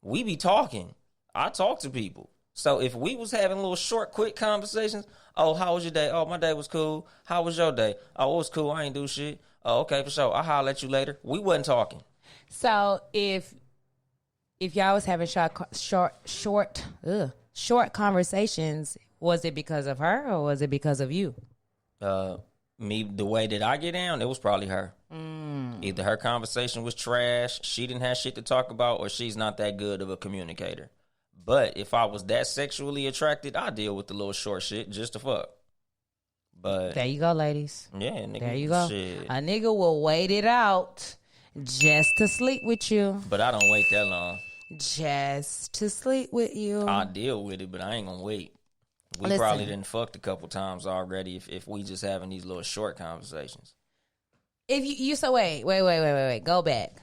A: We be talking. I talk to people. So if we was having little short, quick conversations, oh, how was your day? Oh, my day was cool. How was your day? Oh, it was cool. I ain't do shit. Oh, okay, for sure. I'll holler at you later. We wasn't talking.
B: So if y'all was having short conversations, was it because of her or was it because of you?
A: Me, the way that I get down, it was probably her. Either her conversation was trash, she didn't have shit to talk about, or she's not that good of a communicator. But if I was that sexually attracted, I deal with the little short shit just to fuck. But
B: There you go, ladies.
A: yeah, nigga,
B: There you go.
A: shit.
B: A nigga will wait it out just to sleep with you.
A: But I don't wait that long.
B: Just to sleep with you.
A: I deal with it, but I ain't gonna wait. We
B: Listen.
A: probably didn't fucked a couple times already if we just having these little short conversations.
B: If you so wait, go back.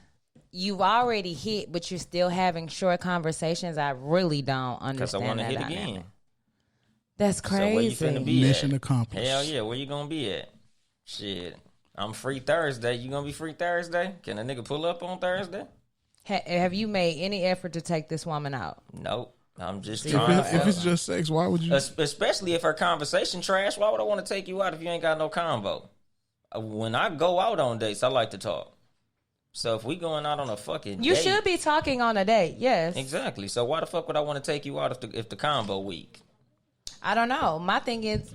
B: You've already hit, but you're still having short conversations. I really don't
A: Because I
B: understand
A: want to
B: that
A: hit
B: dynamic.
A: again.
B: That's
A: So where you
B: crazy.
A: finna be
C: Mission
A: at?
C: accomplished.
A: Hell yeah, where you gonna be at? Shit, I'm free Thursday. You gonna be free Thursday? Can a nigga pull up on Thursday?
B: Have you made any effort to take this woman out?
A: Nope. I'm just
C: If,
A: trying.
C: if it's just sex, why would you?
A: Especially if her conversation trash. Why would I want to take you out if you ain't got no convo? When I go out on dates, I like to talk. So if we going out on a fucking
B: You
A: date,
B: should be talking on a date, yes.
A: exactly. So why the fuck would I want to take you out if the convo weak?
B: I don't know. My thing is,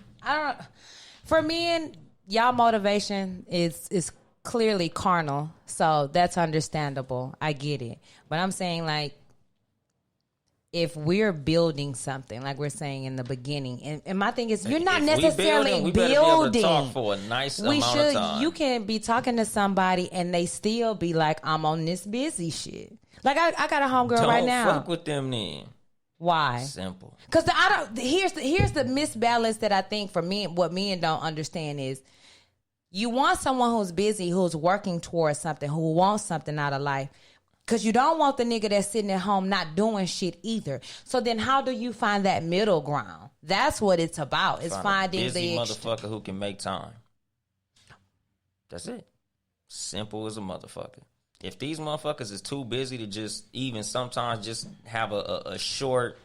B: for men, y'all motivation is clearly carnal, so that's understandable. I get it. But I'm saying, like, if we're building something, like we're saying in the beginning, and my thing is, you're not
A: If we
B: necessarily
A: we better be able to
B: building.
A: talk for a nice
B: We
A: amount
B: should.
A: of time.
B: You can be talking to somebody and they still be like, "I'm on this busy shit." Like I got a homegirl
A: Don't
B: right now.
A: fuck with them then.
B: Why?
A: Simple.
B: Because I don't. Here's the misbalance that I think for men. What men don't understand is, you want someone who's busy, who's working towards something, who wants something out of life. Because you don't want the nigga that's sitting at home not doing shit either. So then how do you find that middle ground? That's what it's about. It's
A: Find a
B: finding
A: busy
B: the
A: motherfucker who can make time. That's it. Simple as a motherfucker. If these motherfuckers is too busy to just even sometimes just have a short,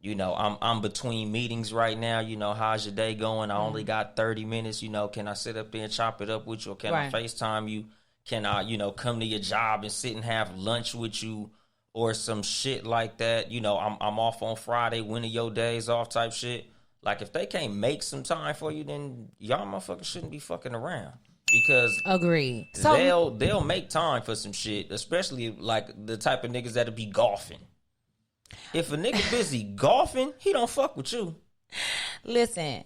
A: you know, I'm between meetings right now, you know, how's your day going? I only got 30 minutes, you know, can I sit up there and chop it up with you, or can I FaceTime you? Can I, you know, come to your job and sit and have lunch with you or some shit like that? You know, I'm off on Friday, when are your days off type shit. Like, if they can't make some time for you, then y'all motherfuckers shouldn't be fucking around. Because
B: agreed. So
A: they'll make time for some shit, especially like the type of niggas that'll be golfing. If a nigga busy golfing, he don't fuck with you.
B: Listen,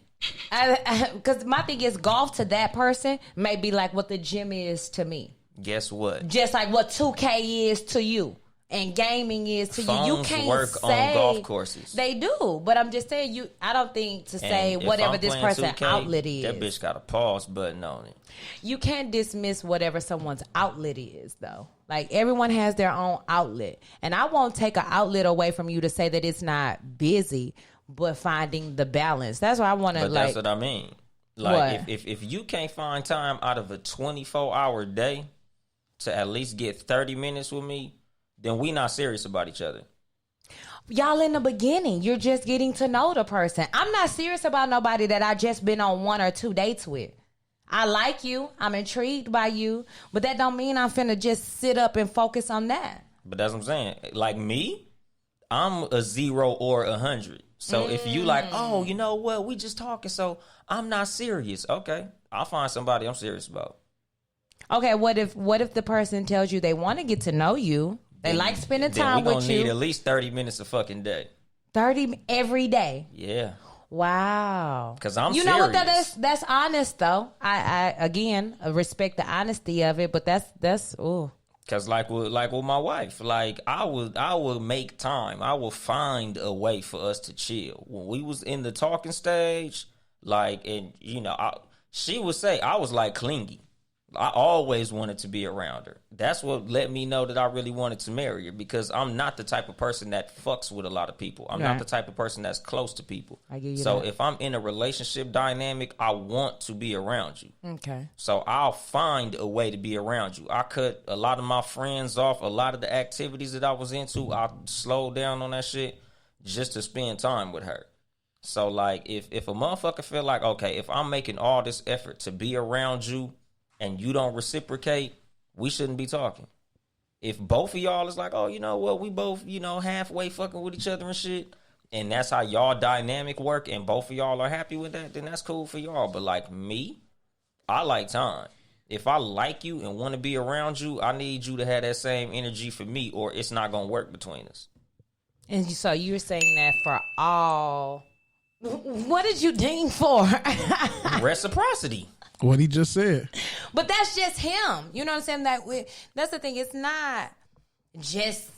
B: because my thing is, golf to that person may be like what the gym is to me.
A: Guess what?
B: Just like what 2K is to you. And gaming is to
A: Phones
B: you. You can't
A: work
B: say
A: on golf courses.
B: They do, but I'm just saying I don't think to say whatever this person's
A: 2K,
B: outlet is.
A: That bitch got a pause button on it.
B: You can't dismiss whatever someone's outlet is, though. Like, everyone has their own outlet, and I won't take an outlet away from you to say that it's not busy, but finding the balance. That's what I want to.
A: But
B: like.
A: that's what I mean. Like, if you can't find time out of a 24-hour day to at least get 30 minutes with me, then we not serious about each other.
B: Y'all in the beginning, you're just getting to know the person. I'm not serious about nobody that I just been on 1 or 2 dates with. I like you. I'm intrigued by you. But that don't mean I'm finna just sit up and focus on that.
A: But that's what I'm saying. Like me, I'm a 0 or 100. So if you like, oh, you know what, we just talking, so I'm not serious. Okay, I'll find somebody I'm serious about.
B: Okay, what if the person tells you they want to get to know you? They like spending time with you.
A: Then we gonna need at least 30 minutes a fucking day.
B: 30 every day?
A: Yeah.
B: Wow.
A: Because I'm
B: serious. You know what that is? That's honest, though. I again, respect the honesty of it, but that's ooh.
A: Because like with my wife, like I will make time. I will find a way for us to chill. When we was in the talking stage, like, and you know, she would say I was like clingy. I always wanted to be around her. That's what let me know that I really wanted to marry her, because I'm not the type of person that fucks with a lot of people. I'm not the type of person that's close to people.
B: I get you.
A: So if I'm in a relationship dynamic, I want to be around you.
B: Okay.
A: So I'll find a way to be around you. I cut a lot of my friends off. A lot of the activities that I was into, I slowed down on that shit just to spend time with her. So like if a motherfucker feel like, okay, if I'm making all this effort to be around you and you don't reciprocate, we shouldn't be talking. If both of y'all is like, oh, you know what, we both, you know, halfway fucking with each other and shit, and that's how y'all dynamic work, and both of y'all are happy with that, then that's cool for y'all. But like me, I like time. If I like you and want to be around you, I need you to have that same energy for me, or it's not going to work between us.
B: And so you're saying that for all... What did you ding for?
A: Reciprocity.
C: What he just said.
B: But that's just him. You know what I'm saying? That's the thing. It's not just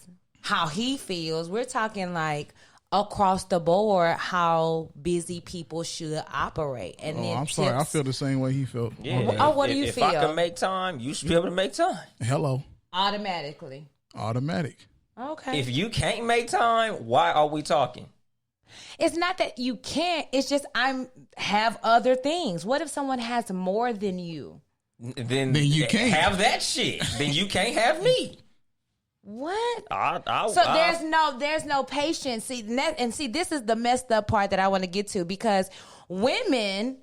B: how he feels. We're talking like across the board how busy people should operate. And
C: I'm sorry. I feel the same way he felt.
A: Yeah.
B: What do you feel?
A: If I can make time, you should be able to make time.
C: Hello.
B: Automatically.
C: Automatic.
B: Okay.
A: If you can't make time, why are we talking?
B: It's not that you can't. It's just I have other things. What if someone has more than you?
A: Then
C: you can't
A: have that shit. Then you can't have me.
B: What?
A: So
B: there's no patience. See, this is the messed up part that I want to get to, because women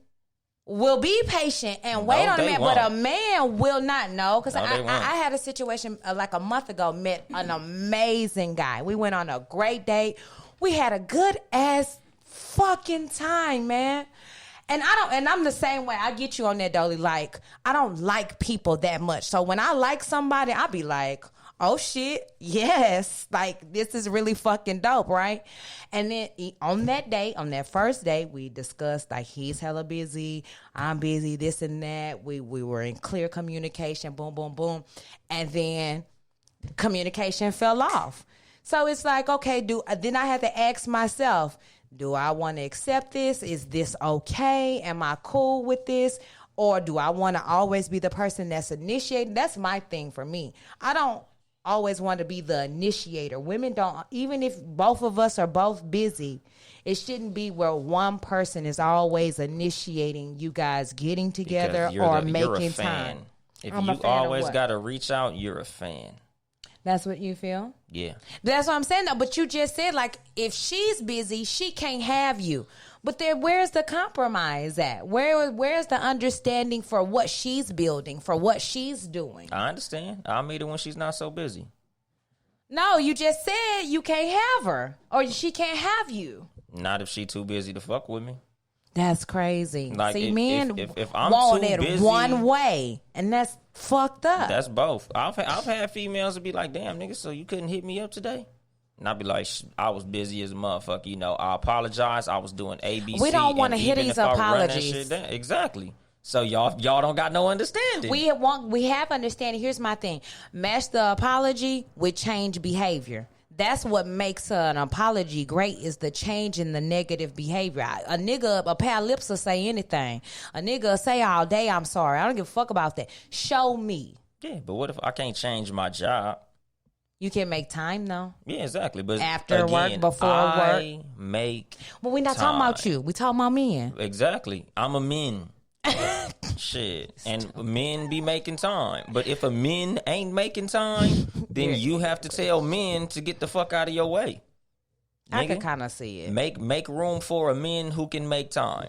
B: will be patient and wait on a man, but a man will not know. Because I had a situation like a month ago, met an amazing guy. We went on a great date. We had a good ass fucking time, man. And I'm the same way. I get you on that, Dolly. Like, I don't like people that much. So when I like somebody, I'll be like, oh shit, yes. Like, this is really fucking dope, right? And then on that date, on that first date, we discussed like he's hella busy, I'm busy, this and that. We were in clear communication, boom, boom, boom. And then communication fell off. So it's like, okay, then I had to ask myself, do I want to accept this? Is this okay? Am I cool with this? Or do I want to always be the person that's initiating? That's my thing for me. I don't always want to be the initiator. Women don't, even if both of us are both busy, it shouldn't be where one person is always initiating you guys getting together or making time.
A: If you always got to reach out, you're a fan.
B: That's what you feel?
A: Yeah.
B: That's what I'm saying, though. But you just said, like, if she's busy, she can't have you. But then where's the compromise at? Where's the understanding for what she's building, for what she's doing?
A: I understand. I'll meet her when she's not so busy.
B: No, you just said you can't have her or she can't have you.
A: Not if she too busy to fuck with me.
B: That's crazy.
A: Like,
B: see,
A: men if I'm
B: want
A: too
B: it
A: busy,
B: one way, and that's fucked up.
A: That's both. I've had females to be like, damn, nigga, so you couldn't hit me up today? And I'd be like, I was busy as a motherfucker. You know, I apologize. I was doing ABC.
B: We don't want to hear these apologies.
A: Exactly. So y'all don't got no understanding.
B: We have understanding. Here's my thing. Match the apology with change behavior. That's what makes an apology great, is the change in the negative behavior. A nigga, a pair of lips will say anything. A nigga will say all day, I'm sorry. I don't give a fuck about that. Show me.
A: Yeah, but what if I can't change my job?
B: You can make time, though.
A: Yeah, exactly. But
B: after
A: again,
B: work, before
A: I
B: work.
A: Make
B: Well, we're not
A: time.
B: talking about you. We talking about men.
A: Exactly. I'm a man. Shit. And men be making time. But if a men ain't making time, then you have to tell men to get the fuck out of your way.
B: I can kind of see it.
A: Make room for a men who can make time.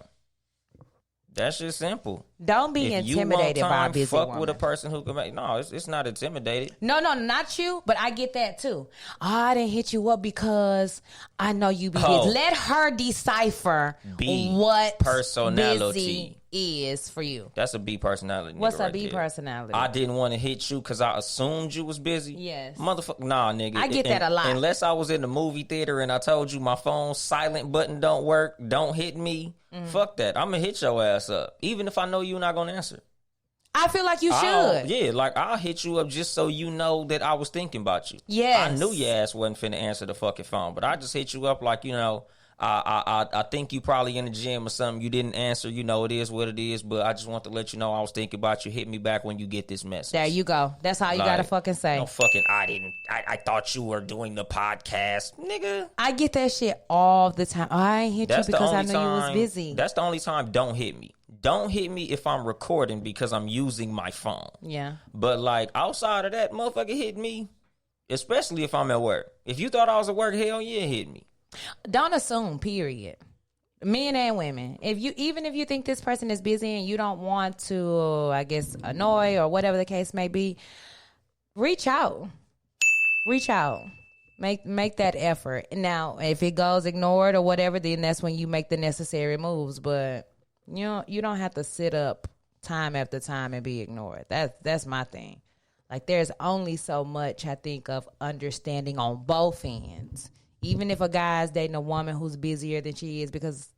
A: That's just simple.
B: Don't be intimidated by a busy
A: fuck
B: woman.
A: with a person who can make. No, it's not intimidated.
B: No, not you, but I get that too. I didn't hit you up because I know you be busy. Let her decipher what
A: personality
B: busy is for you.
A: That's a B personality.
B: What's
A: a
B: B personality?
A: I didn't want to hit you because I assumed you was busy.
B: Yes.
A: Motherfucker, nah, nigga.
B: I get that a lot.
A: Unless I was in the movie theater and I told you my phone's silent button don't work, don't hit me. Fuck that. I'm going to hit your ass up. Even if I know you're not going to answer.
B: I feel like you should.
A: Yeah, like I'll hit you up just so you know that I was thinking about you.
B: Yes.
A: I knew your ass wasn't finna answer the fucking phone, but I just hit you up like, you know, I think you probably in the gym or something. You didn't answer. You know, it is what it is, but I just want to let you know I was thinking about you. Hit me back when you get this message.
B: There you go. That's all you got to fucking say.
A: No fucking, I thought you were doing the podcast. Nigga.
B: I get that shit all the time. I ain't hit you because I knew you was busy.
A: That's the only time don't hit me. Don't hit me if I'm recording because I'm using my phone.
B: Yeah.
A: But like outside of that, motherfucker hit me, especially if I'm at work. If you thought I was at work, hell yeah, hit me.
B: Don't assume, period. Men and women. Even if you think this person is busy and you don't want to, I guess, annoy or whatever the case may be, reach out. Reach out. Make that effort. Now, if it goes ignored or whatever, then that's when you make the necessary moves. But you don't have to sit up time after time and be ignored. That's my thing. Like, there's only so much, I think, of understanding on both ends. Even if a guy's dating a woman who's busier than she is, because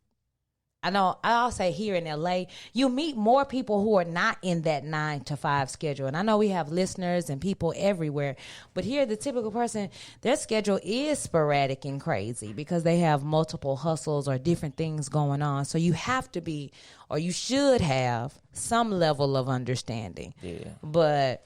B: I'll say here in LA, you meet more people who are not in that 9 to 5 schedule. And I know we have listeners and people everywhere, but here the typical person, their schedule is sporadic and crazy because they have multiple hustles or different things going on. So you have to be, or you should have, some level of understanding.
A: Yeah.
B: But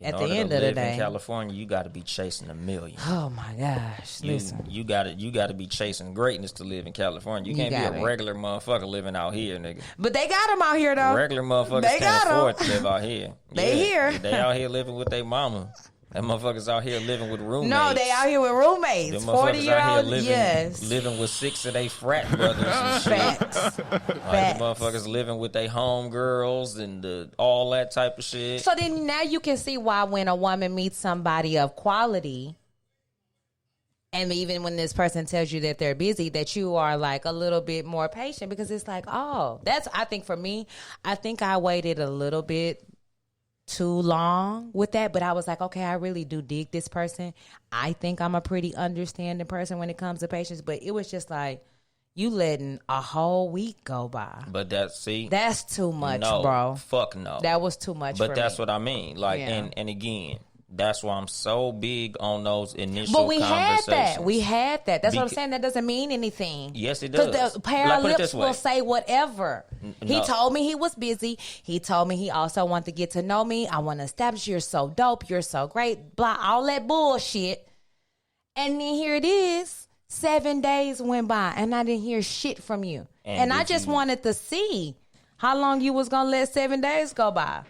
B: at the end of the day,
A: in California, you got to be chasing $1 million.
B: Oh my gosh! Listen,
A: you got to be chasing greatness to live in California. You can't be a regular motherfucker living out here, nigga.
B: But they got them out here though.
A: Regular motherfuckers can't afford to live out here.
B: They here.
A: They out here living with their mama. Them motherfuckers out here living with roommates.
B: No, they out here with roommates. 40-year-old, yes.
A: Living with 6 of their frat brothers and shit.
B: Facts.
A: Like the motherfuckers living with their homegirls and all that type of shit.
B: So then now you can see why when a woman meets somebody of quality, and even when this person tells you that they're busy, that you are like a little bit more patient, because it's like, oh, I think for me, I think I waited a little bit too long with that, but I was like, okay, I really do dig this person. I think I'm a pretty understanding person when it comes to patience, but it was just like, you letting a whole week go by.
A: But
B: that's too much, bro.
A: Fuck no.
B: That was too much.
A: But
B: for
A: that's
B: me.
A: what I mean. Like,
B: Yeah.
A: and again, That's why I'm so big on those initial
B: But we had that. We had that. That's what I'm
A: Beca-
B: saying. That doesn't mean anything.
A: Yes, it does.
B: Because the pair
A: Like,
B: of
A: put it
B: lips
A: this way.
B: will say whatever. He
A: No.
B: told me he was busy. He told me he also wanted to get to know me. I want to establish you're so dope. You're so great. Blah, all that bullshit. And then here it is. 7 days went by and I didn't hear shit from you. And I just wanted to see how long you was going to let 7 days go by.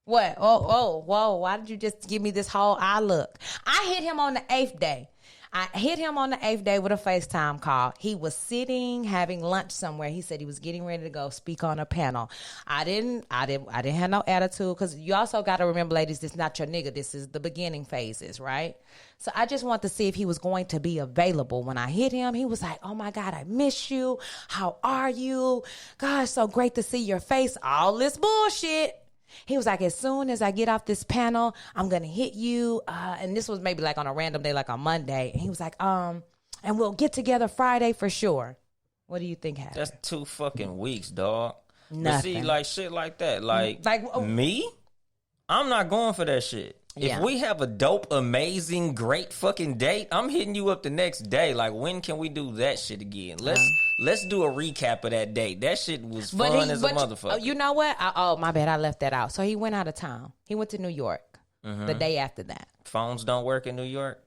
B: What? Oh, whoa. Why did you just give me this whole eye look? I hit him on the 8th day. With a FaceTime call. He was sitting having lunch somewhere. He said he was getting ready to go speak on a panel. I didn't have no attitude because you also got to remember, ladies, this is not your nigga. This is the beginning phases, right? So I just want to see if he was going to be available. When I hit him, he was like, "Oh my God, I miss you. How are you? Gosh, so great to see your face." All this bullshit. He was like, "As soon as I get off this panel, I'm going to hit you." And this was maybe like on a random day, like on Monday. And he was like, and we'll get together Friday for sure. What do you think happened?
A: That's 2 fucking weeks, dog.
B: Nothing.
A: But see, like shit like that. Like me, I'm not going for that shit.
B: Yeah.
A: If we have a dope, amazing, great fucking date, I'm hitting you up the next day. Like, when can we do that shit again? Let's do a recap of that date. That shit was fun as a motherfucker.
B: You know what? My bad. I left that out. So he went out of town. He went to New York the day after that.
A: Phones don't work in New York?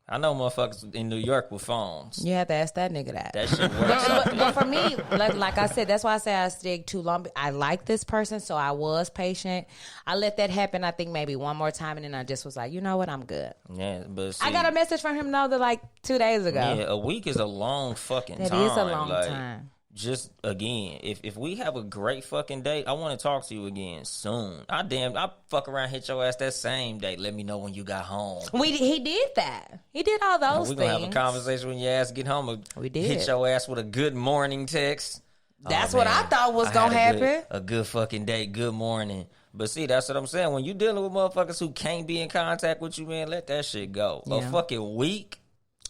A: I know motherfuckers in New York with phones.
B: You have to ask that nigga that.
A: That shit works.
B: but for me, like I said, that's why I say I stayed too long. I like this person, so I was patient. I let that happen, I think, maybe one more time, and then I just was like, you know what, I'm good.
A: Yeah, but see,
B: I got a message from him, like 2 days ago.
A: Yeah, a week is a long fucking time.
B: That is a long time.
A: Just again, if we have a great fucking date, I want to talk to you again soon. I fuck around, hit your ass that same day. Let me know when you got home.
B: He did that. He did all those
A: We
B: things.
A: gonna have a conversation when your ass get home.
B: We did.
A: Hit your ass with a good morning text.
B: That's what I thought was gonna happen.
A: A good fucking day. Good morning. But see, that's what I'm saying. When you dealing with motherfuckers who can't be in contact with you, man, let that shit go. A fucking week.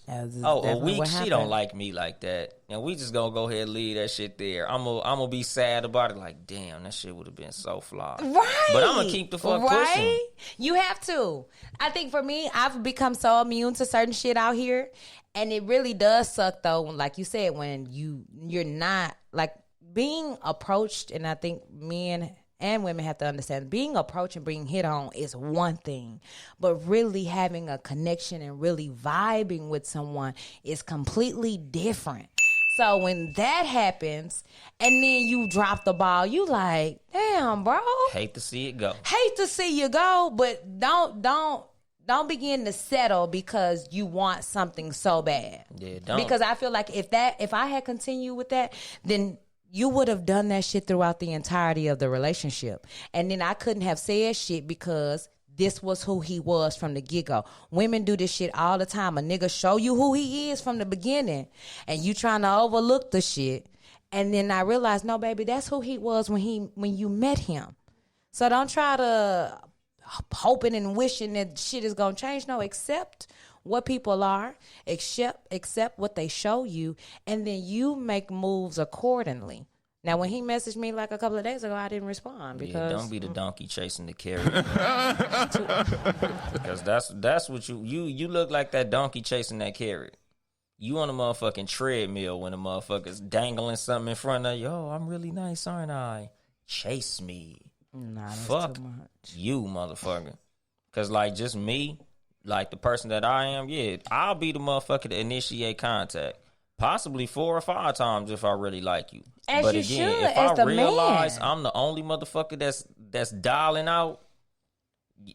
A: A week, she don't like me like that. And we just gonna go ahead and leave that shit there. I'm gonna be sad about it. Like, damn, that shit would have been so flawed.
B: Right.
A: But I'm gonna keep the fuck pushing.
B: You have to. I think for me, I've become so immune to certain shit out here. And it really does suck, though, like you said, when you're not, like, being approached, and I think men and women have to understand, being approached and being hit on is one thing, but really having a connection and really vibing with someone is completely different. So when that happens and then you drop the ball, you like, damn, bro.
A: Hate to see it go.
B: Hate to see you go, but don't begin to settle because you want something so bad.
A: Yeah, don't.
B: Because I feel like if I had continued with that, then you would have done that shit throughout the entirety of the relationship. And then I couldn't have said shit because this was who he was from the get-go. Women do this shit all the time. A nigga show you who he is from the beginning, and you trying to overlook the shit. And then I realized, no, baby, that's who he was when you met him. So don't try to hoping and wishing that shit is going to change. No, accept what people are, accept what they show you, and then you make moves accordingly. Now, when he messaged me like a couple of days ago, I didn't respond because
A: don't be the donkey chasing the carrot. Because that's what you look like, that donkey chasing that carrot. You on a motherfucking treadmill when a motherfucker's dangling something in front of you. Oh, I'm really nice, aren't I? Chase me.
B: Nah, that's
A: Fuck
B: too much.
A: you, motherfucker. Because, like, just me, like the person that I am, yeah, I'll be the motherfucker to initiate contact. Possibly 4 or 5 times if I really like you.
B: As
A: but
B: you
A: again,
B: should,
A: if
B: as
A: I
B: the
A: realize
B: man.
A: I'm the only motherfucker that's dialing out,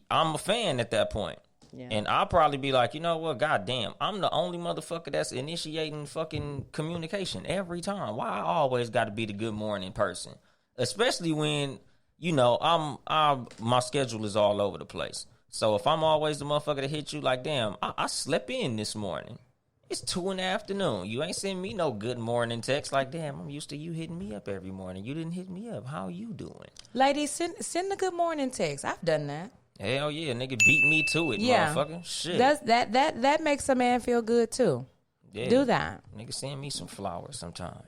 A: I'm a fan at that point.
B: Yeah.
A: And I'll probably be like, you know what, goddamn, I'm the only motherfucker that's initiating fucking communication every time. Why I always got to be the good morning person? Especially when, you know, my schedule is all over the place. So if I'm always the motherfucker to hit you, like, damn, I slept in this morning. It's 2 in the afternoon. You ain't sending me no good morning text. Like, damn, I'm used to you hitting me up every morning. You didn't hit me up. How you doing?
B: Ladies, send the good morning text. I've done that.
A: Hell yeah, nigga, beat me to it, motherfucker. Shit.
B: That makes a man feel good too.
A: Yeah.
B: Do that.
A: Nigga, send me some flowers sometime.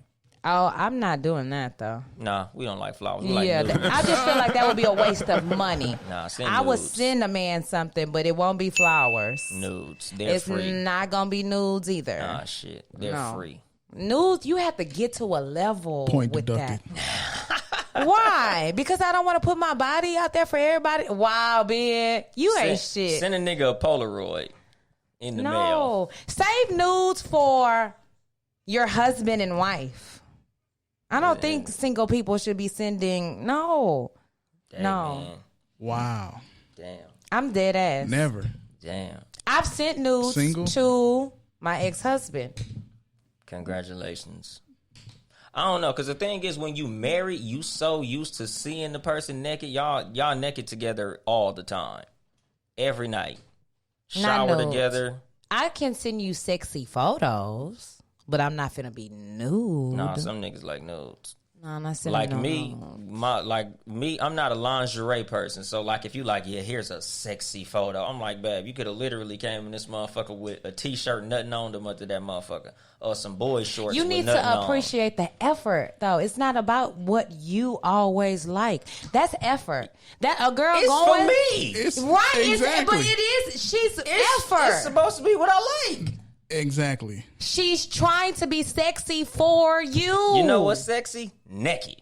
B: Oh, I'm not doing that though.
A: Nah, we don't like flowers. We like nudes.
B: I just feel like that would be a waste of money.
A: Nah, send
B: I would
A: nudes.
B: send a man something, but it won't be flowers.
A: Nudes. They're
B: It's
A: free.
B: not gonna be nudes either.
A: Nah, shit. They're
B: No.
A: free.
B: Nudes, you have to get to a level
C: Point
B: with
C: deducted.
B: that. Why? Because I don't want to put my body out there for everybody. Wow, bitch, you ain't shit.
A: Send a nigga a Polaroid in the mail.
B: No, save nudes for your husband and wife. I don't think single people should be sending. No,
A: Damn,
B: no.
A: man.
C: Wow.
A: Damn.
B: I'm dead ass.
C: Never.
A: Damn.
B: I've sent nudes
C: Single?
B: to my ex-husband.
A: Congratulations. I don't know, because the thing is, when you married, you so used to seeing the person naked. Y'all naked together all the time. Every night.
B: Not
A: Shower
B: nudes.
A: together.
B: I can send you sexy photos, but I'm not finna be nude.
A: Nah, some niggas like nudes.
B: No, I'm not sending
A: Like
B: no
A: me,
B: nudes.
A: I'm not a lingerie person. So like, if you like, yeah, here's a sexy photo. I'm like, babe, you could have literally came in this motherfucker with a t-shirt, nothing on the month of that motherfucker, or some boy shorts.
B: You
A: with
B: need
A: nothing
B: to
A: on.
B: appreciate the effort, though. It's not about what you always like. That's effort. That a girl
A: It's
B: going
A: for me.
C: It's
B: right,
C: exactly.
B: but it is. She's
A: It's
B: effort.
A: supposed to be what I like.
C: Exactly.
B: She's trying to be sexy for you.
A: You know what's sexy? Naked.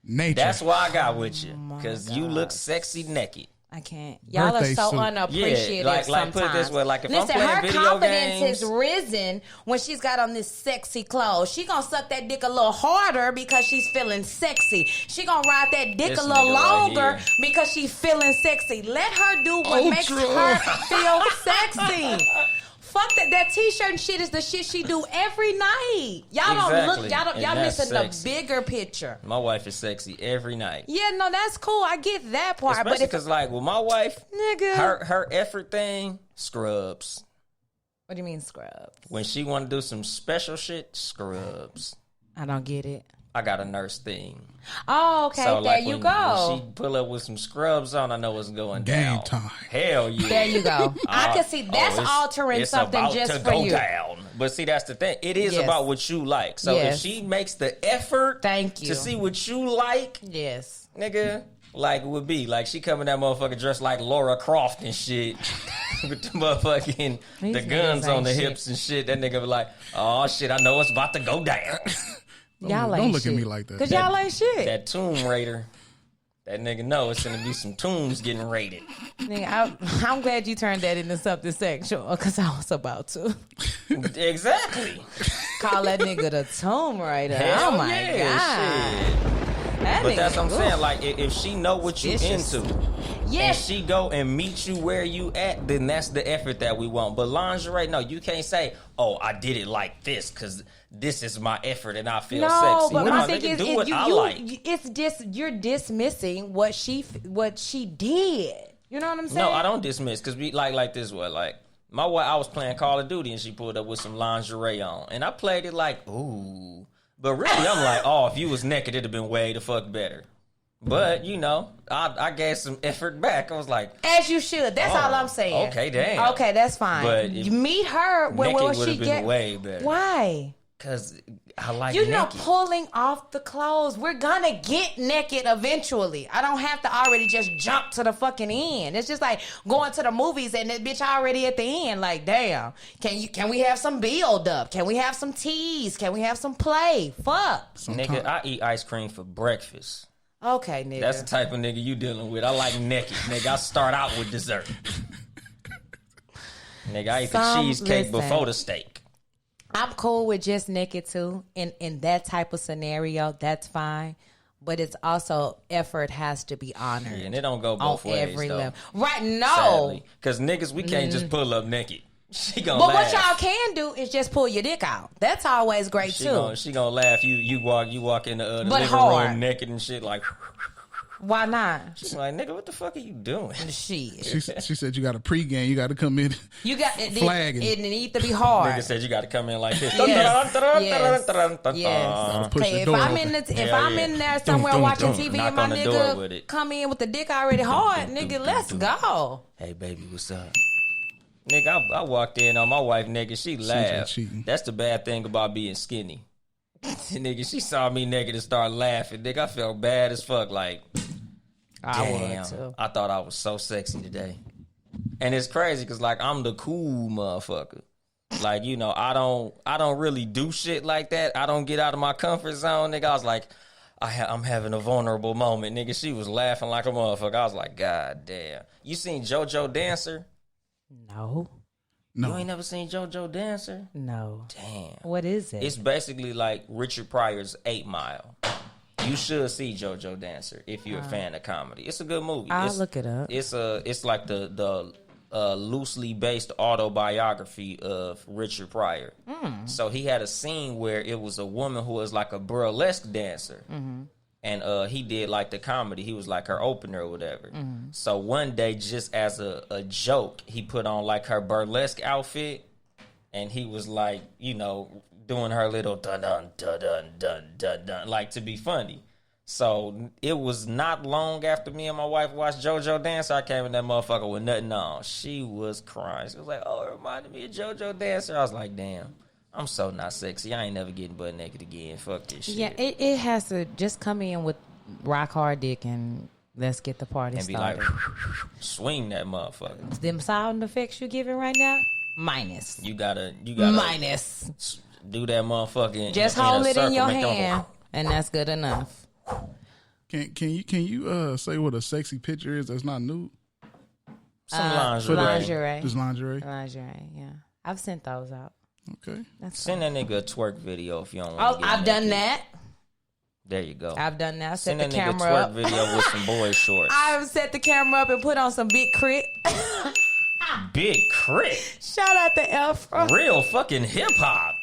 C: Nature.
A: That's why I got with you,
B: Oh
A: because you look sexy naked.
B: I can't. Y'all
C: Birthday
B: are so
C: suit.
B: unappreciative.
A: Yeah, like
B: sometimes.
A: put it this way, like if I'm
B: Listen,
A: playing
B: her
A: video
B: confidence
A: games-
B: is risen when she's got on this sexy clothes. She gonna suck that dick a little harder because she's feeling sexy. She gonna ride that dick
A: This
B: a little
A: nigga right
B: longer
A: here.
B: because she's feeling sexy. Let her do what makes her feel sexy. Fuck that. That t-shirt and shit is the shit she do every night. Y'all don't look.
A: Exactly.
B: Y'all
A: And that's
B: missing
A: sexy.
B: the bigger picture.
A: My wife is sexy every night.
B: Yeah, no, that's cool. I get that part.
A: Especially
B: but if
A: because, like, with my wife,
B: nigga,
A: her effort thing, scrubs.
B: what do you mean scrubs?
A: When she want to do some special shit, scrubs.
B: I don't get it.
A: I got a nurse thing.
B: Oh, okay.
A: So,
B: there
A: like,
B: you
A: when
B: go.
A: she pull up with some scrubs on, I know what's going
C: Game
A: down.
C: time.
A: Hell yeah.
B: There you go. I can see that's
A: it's-
B: altering
A: it's
B: something
A: about
B: just
A: to
B: for
A: go
B: you.
A: down. But see, that's the thing. It is
B: Yes.
A: about what you like. So
B: Yes.
A: if she makes the effort
B: Thank you.
A: to see what you like,
B: Yes.
A: nigga, like it would be like she coming that motherfucker dressed like Laura Croft and shit with the motherfucking
B: These
A: the guns
B: niggas
A: on the
B: ain't
A: hips and shit. That nigga be like, oh shit, I know it's about to go down.
B: Y'all
C: don't
B: ain't
C: look at
B: shit.
C: me like that.
B: Cause y'all ain't shit.
A: That Tomb Raider. That nigga know it's gonna be some tombs getting raided.
B: Nigga, I'm glad you turned that into something sexual because I was about to
A: Exactly.
B: call that nigga the Tomb Raider.
A: Hell
B: Oh my
A: yeah,
B: god.
A: shit.
B: That
A: But
B: nigga,
A: that's what I'm
B: oof.
A: saying. Like, if she know what you
B: Vicious.
A: into, and
B: Yes.
A: she go and meet you where you at, then that's the effort that we want. But lingerie, no, you can't say, "Oh, I did it like this because this is my effort and I feel
B: No,
A: sexy."
B: but
A: No,
B: my
A: nigga,
B: thing is,
A: do what I
B: you,
A: like.
B: it's just you're dismissing what she did. You know what I'm saying?
A: No, I don't dismiss because we like this way. Like my wife, I was playing Call of Duty and she pulled up with some lingerie on, and I played it like, ooh. But really, I'm like, oh, if you was naked, it'd have been way the fuck better. But you know, I gave some effort back. I was like,
B: As you should. That's all I'm saying.
A: okay, damn.
B: Okay, that's fine.
A: But if
B: You meet her where
A: naked
B: will
A: would
B: she
A: have been
B: get?
A: way better.
B: Why?
A: Because I like
B: You're not
A: naked.
B: pulling off the clothes. We're gonna get naked eventually. I don't have to already just jump to the fucking end. It's just like going to the movies and that bitch already at the end. Like, damn, can we have some build up? Can we have some tease? Can we have some play? Fuck.
A: Nigga, I eat ice cream for breakfast.
B: Okay, nigga.
A: That's the type of nigga you dealing with. I like naked. Nigga, I start out with dessert. Nigga, I eat the cheesecake
B: listen.
A: before the steak.
B: I'm cool with just naked too. In that type of scenario, that's fine. But it's also effort has to be honored.
A: Yeah, and it don't go
B: on
A: both ways,
B: every
A: though.
B: level. Right? No.
A: Because niggas, we can't just pull up naked. She gonna
B: But
A: laugh.
B: what y'all can do is just pull your dick out. That's always great too.
A: She gonna laugh. You walk in the
B: But
A: living
B: hard.
A: room naked and shit like.
B: Why not?
A: She's like, nigga, what the fuck are you doing?
B: Shit.
C: She said you got a pregame. You got to come in.
B: You got it.
C: Flagging.
B: It need to be hard.
A: Nigga said you got to come in like this.
B: Yes. Yes.
C: Push
B: Okay,
C: the
B: if
C: door
B: I'm
C: open.
B: if
A: Hell
B: I'm
A: yeah.
B: in there somewhere
A: Dum, dum,
B: watching
A: dum.
B: TV
A: Knock
B: and my
A: on the door with
B: nigga
A: it.
B: come in with the dick already hard, nigga, let's go.
A: Hey, baby, what's up? Nigga, I walked in on my wife, nigga. She laughed.
C: cheating.
A: That's the bad thing about being skinny. Nigga, she saw me naked and started laughing. Nigga, I felt bad as fuck. Like,
B: I
A: damn,
B: would too.
A: I thought I was so sexy today. And it's crazy because, like, I'm the cool motherfucker. Like, you know, I don't really do shit like that. I don't get out of my comfort zone, nigga. I was like, I'm having a vulnerable moment, nigga. She was laughing like a motherfucker. I was like, God damn. You seen JoJo Dancer?
B: No.
C: No.
A: You ain't never seen JoJo Dancer?
B: No.
A: Damn.
B: What is it?
A: It's basically like Richard Pryor's 8 Mile. You should see JoJo Dancer if you're a fan of comedy. It's a good movie.
B: I'll look it up.
A: It's like the loosely based autobiography of Richard Pryor. So he had a scene where it was a woman who was like a burlesque dancer. And he did like the comedy. He was like her opener or whatever. So one day, just as a joke, he put on like her burlesque outfit. And he was like, you know, doing her little dun-dun, dun-dun, dun-dun, like to be funny. So it was not long after me and my wife watched JoJo Dancer, I came in that motherfucker with nothing on. She was crying. She was like, oh, it reminded me of JoJo Dancer. I was like, damn, I'm so not sexy. I ain't never getting butt naked again. Fuck this shit.
B: Yeah, it has to just come in with rock hard dick and let's get the party
A: And be
B: started.
A: like, swing that motherfucker.
B: Them sound effects you giving right now? Minus.
A: You gotta
B: Minus.
A: do that motherfucker.
B: Just
A: in a
B: hold it in
A: circle,
B: your
A: make them go,
B: hand, and that's good enough.
C: Can you say what a sexy picture is that's not nude?
A: Some lingerie.
B: Lingerie.
C: Just lingerie.
B: Lingerie, yeah. I've sent those out.
C: Okay.
B: That's
A: Send that nigga a twerk video if you don't want
B: Oh,
A: to get
B: I've done
A: naked.
B: that.
A: There you go.
B: I've done that. Set
A: Send
B: the
A: that nigga a
B: camera
A: twerk
B: up.
A: video with some boy shorts.
B: I've set the camera up and put on some big crit.
A: Big crit.
B: Shout out to Elfra.
A: Real fucking hip hop.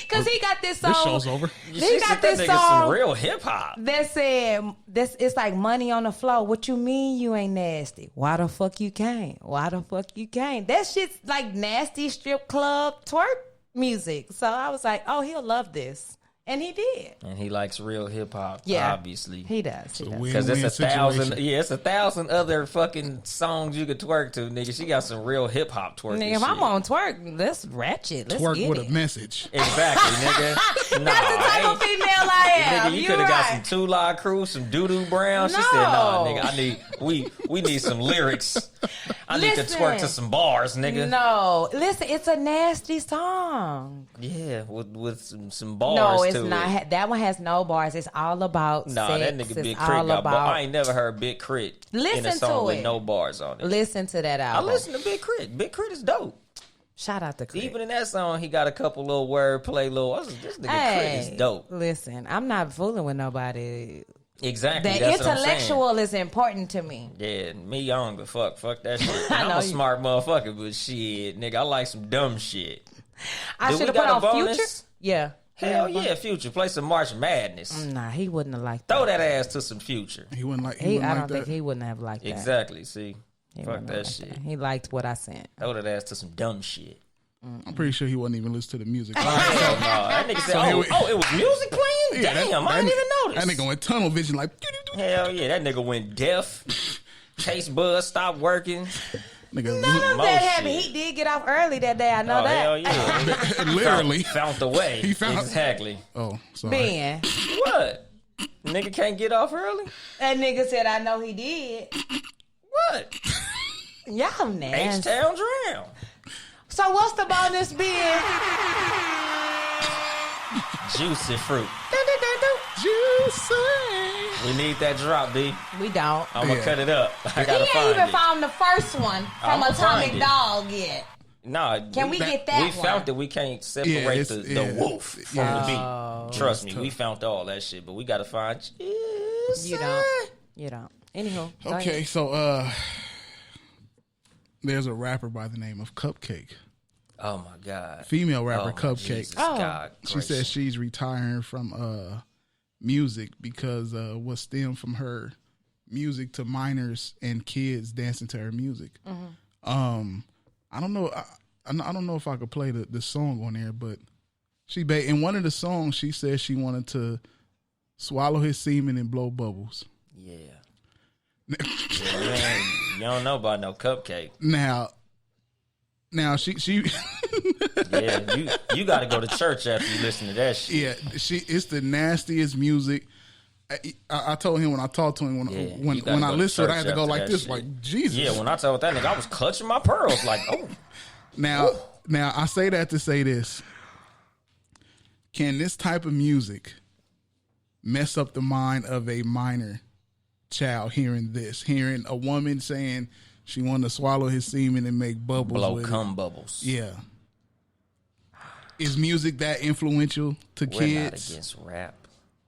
B: Because he got this song.
C: This show's over.
B: He got this
A: Some
B: song
A: real hip hop.
B: that said, it's like money on the floor. What you mean you ain't nasty? Why the fuck you can't? Why the fuck you can't? That shit's like nasty strip club twerk music. So I was like, oh, he'll love this. And he did.
A: And he likes real hip hop,
B: Yeah.
A: obviously.
B: He does. He does.
A: Because it's
C: Win-win
A: 1,000,
C: situation.
A: yeah, it's 1,000 other fucking songs you could twerk to, nigga. She got some real hip hop twerking
B: Nigga, if
A: shit.
B: I'm on twerk, let's ratchet. Let's
C: Twerk
B: get
C: with
B: it.
C: a message.
A: Exactly, nigga. Nah,
B: That's the type of female I am.
A: Nigga, you
B: You
A: could have got some
B: right.
A: Two Live Crew, some Doo Doo Brown. She
B: No.
A: said, nah, nigga, we need some lyrics. I need to
B: Listen.
A: twerk to some bars, nigga.
B: No, listen, it's a nasty song.
A: Yeah, with some bars
B: No, it's
A: to
B: not.
A: it.
B: That one has no bars. It's all about
A: Nah,
B: sex.
A: that nigga
B: It's
A: Big
B: all
A: Crit got bars.
B: about.
A: I ain't never heard Big Crit in a
B: Listen
A: song
B: to
A: with
B: it.
A: no bars on it.
B: Listen to that
A: I
B: album.
A: listen to Big Crit. Big Crit is dope.
B: Shout out to Crit.
A: Even in that song, he got a couple little wordplay, this nigga Crit is dope.
B: Listen, I'm not fooling with nobody.
A: Exactly.
B: The
A: that's what I'm saying.
B: intellectual is important to me.
A: Yeah, me young, but fuck that shit.
B: I
A: I'm
B: know
A: a
B: you-
A: smart motherfucker, but shit, nigga, I like some dumb shit.
B: I
A: Do
B: should have
A: we
B: put
A: got a
B: on
A: bonus?
B: Future. Yeah.
A: Hell yeah, Future. Play some March Madness.
B: Nah, he wouldn't have liked
A: Throw
B: that.
A: that ass to some Future.
C: He wouldn't like.
B: I don't
C: like
B: think
C: that.
B: he wouldn't have liked that.
A: Exactly, see?
B: He
A: Fuck
B: wouldn't
A: that
B: have liked
A: shit.
B: that. He liked what I sent.
A: Throw that ass to some dumb shit.
C: I'm pretty sure he wasn't even listening to the music.
A: Hell no. That nigga said,
C: So here
A: it was music playing?
C: Yeah,
A: Damn, I didn't even notice.
C: That nigga went tunnel vision like.
A: Hell yeah, that nigga went deaf. Chase Buzz stopped working.
C: Nigga,
B: None of
A: Mo
B: that happened.
A: shit.
B: He did get off early that day. I know
A: Oh,
B: that.
A: hell yeah.
C: literally.
A: Found the way.
C: He found-
A: Exactly.
C: Oh, sorry.
B: Ben,
A: What? Nigga can't get off early?
B: that nigga said, I know he did.
A: What?
B: Y'all nasty.
A: H-Town drown.
B: So what's the bonus being?
A: Juicy fruit.
C: Juicy.
A: We need that drop, B.
B: We don't.
A: I'm gonna
C: Yeah.
A: cut it up. I
B: He
A: gotta
B: ain't
A: find
B: even
A: it.
B: found the first one from
A: I'ma
B: Atomic
A: find it.
B: Dog yet.
A: Nah,
B: Can we get that
A: We
B: one?
A: found it. We can't separate
C: Yeah, it's-
A: the
C: yeah.
A: wolf from
C: Yeah.
A: the
B: Oh.
A: beat. Trust me, we found all that shit, but we gotta find Juicy.
B: You don't. You don't. Anywho. go
C: Okay,
B: ahead.
C: so there's a rapper by the name of Cupcake,
A: Oh my god.
C: female rapper
A: Oh, my
C: Cupcake.
A: Jesus
B: Oh.
A: God
C: She
A: gracious.
C: says she's retiring from music because what stemmed from her music to minors and kids dancing to her music. I don't know. I don't know if I could play the song on there, but in one of the songs she said she wanted to swallow his semen and blow bubbles.
A: Yeah. You don't know about no Cupcake.
C: Now, Now she
A: Yeah, you got to go to church after you listen to that shit.
C: yeah, it's the nastiest music. I told him when I talked to him when I listened, I had to go like this,
A: shit.
C: like Jesus.
A: Yeah, when I told that nigga, I was clutching my pearls, like, oh.
C: Now I say that to say this: can this type of music mess up the mind of a minor child hearing this? Hearing a woman saying she wanted to swallow his semen and make bubbles,
A: Blow
C: with
A: cum
C: it.
A: bubbles.
C: Yeah. Is music that influential to
A: We're
C: kids?
A: not against rap.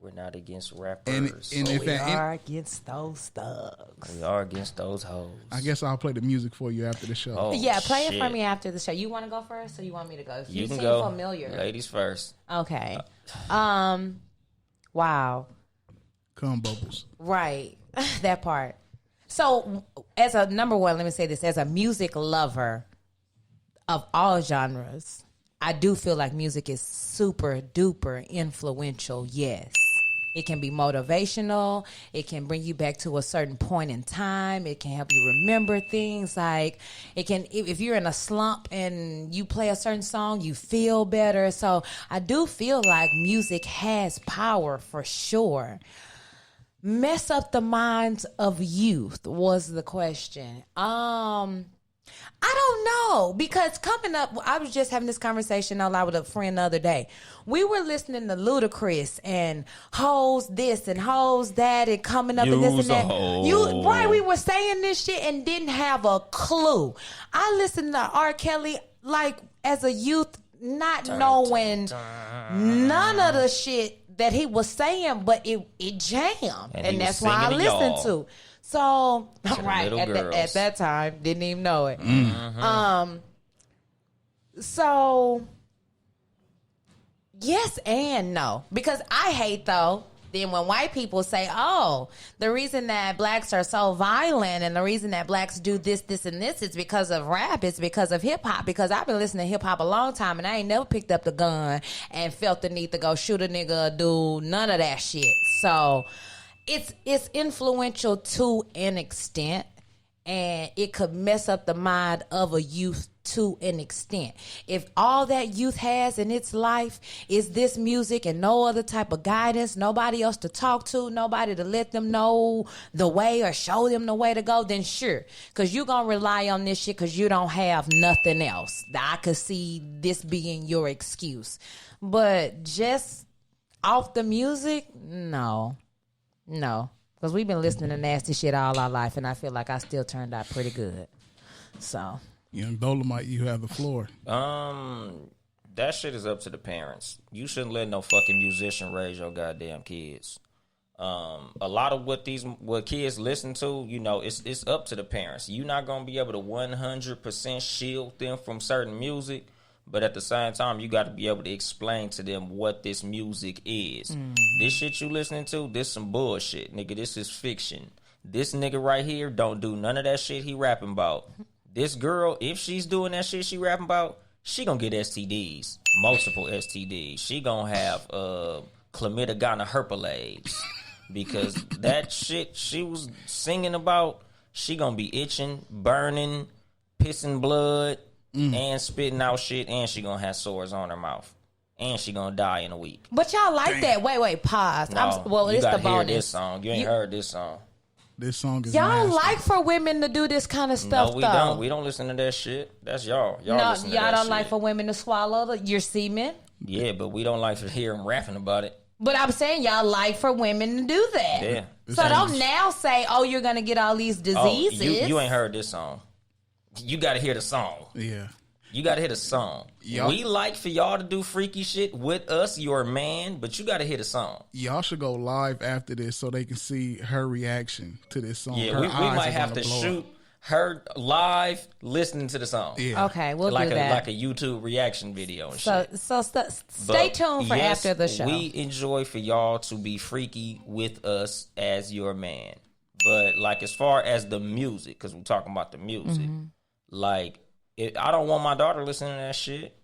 A: We're not against rappers.
C: And if
B: We are against those thugs.
A: We are against those hoes.
C: I guess I'll play the music for you after the show.
A: Oh,
B: Yeah, play it
A: shit.
B: for me after the show. You want to go first, or you want me to go?
A: You can
B: seem
A: go.
B: familiar.
A: Ladies first.
B: Okay. Wow.
C: Cum bubbles.
B: Right. That part. So, as a number one, let me say this: as a music lover of all genres, I do feel like music is super duper influential. Yes. It can be motivational. It can bring you back to a certain point in time. It can help you remember things. Like, it can, if you're in a slump and you play a certain song, you feel better. So I do feel like music has power for sure. Mess up the minds of youth was the question. I don't know, because coming up, I was just having this conversation out loud with a friend the other day. We were listening to Ludacris and hoes this and hoes that and coming up and this and that. Right, we were saying this shit and didn't have a clue. I listened to R. Kelly like as a youth, not knowing none of the shit that he was saying, but it jammed, and that's why I listened to. So, right, at that time, didn't even know it.
A: Mm-hmm.
B: So, yes and no. Because I hate, though, then when white people say, oh, the reason that blacks are so violent and the reason that blacks do this, this, and this is because of rap, it's because of hip-hop. Because I've been listening to hip-hop a long time, and I ain't never picked up the gun and felt the need to go shoot a nigga, a dude, none of that shit. So it's influential to an extent, and it could mess up the mind of a youth to an extent. If all that youth has in its life is this music and no other type of guidance, nobody else to talk to, nobody to let them know the way or show them the way to go, then sure, because you're going to rely on this shit because you don't have nothing else. I could see this being your excuse. But just off the music, no, because we've been listening to nasty shit all our life, and I feel like I still turned out pretty good. So,
C: Young Dolemite, you have the floor.
A: That shit is up to the parents. You shouldn't let no fucking musician raise your goddamn kids. A lot of what kids listen to, you know, it's up to the parents. You're not gonna be able to 100% shield them from certain music. But at the same time, you got to be able to explain to them what this music is. This shit you listening to, this some bullshit, nigga. This is fiction. This nigga right here don't do none of that shit he rapping about. This girl, if she's doing that shit she rapping about, she gonna get STDs, multiple STDs. She gonna have chlamydia, herpes, because that shit she was singing about, she gonna be itching, burning, pissing blood. And spitting out shit, and she gonna have sores on her mouth, and she gonna die in a week.
B: But y'all like that? Wait, pause.
A: No,
B: well, it's the bonus.
A: Hear this song. You ain't heard this song.
C: This song is
B: y'all
C: nasty.
B: like for women to do this kind of stuff.
A: No, we
B: though.
A: don't. We don't listen to that shit. That's y'all. Y'all
B: No,
A: listen to
B: y'all
A: that
B: don't
A: shit.
B: like for women to swallow your semen.
A: Yeah, but we don't like to hear them rapping about it.
B: But I'm saying y'all like for women to do that.
A: Yeah.
B: So don't now say, oh, you're gonna get all these diseases.
A: You ain't heard this song. You got to hear the song.
C: Yeah.
A: You got to hear the song.
C: Yep.
A: We like for y'all to do freaky shit with us, your man, but you got to hear the song.
C: Y'all should go live after this so they can see her reaction to this song.
A: Yeah,
C: Her
A: we
C: eyes
A: might
C: are
A: have
C: gonna
A: to
C: blow
A: shoot
C: up.
A: her live listening to the song.
C: Yeah.
B: Okay, we'll
A: like
B: do
A: a
B: that.
A: like a YouTube reaction video and
B: so
A: shit.
B: stay
A: But
B: tuned for
A: yes,
B: after the show.
A: We enjoy for y'all to be freaky with us as your man. But like as far as the music, because we're talking about the music, like I don't want my daughter listening to that shit.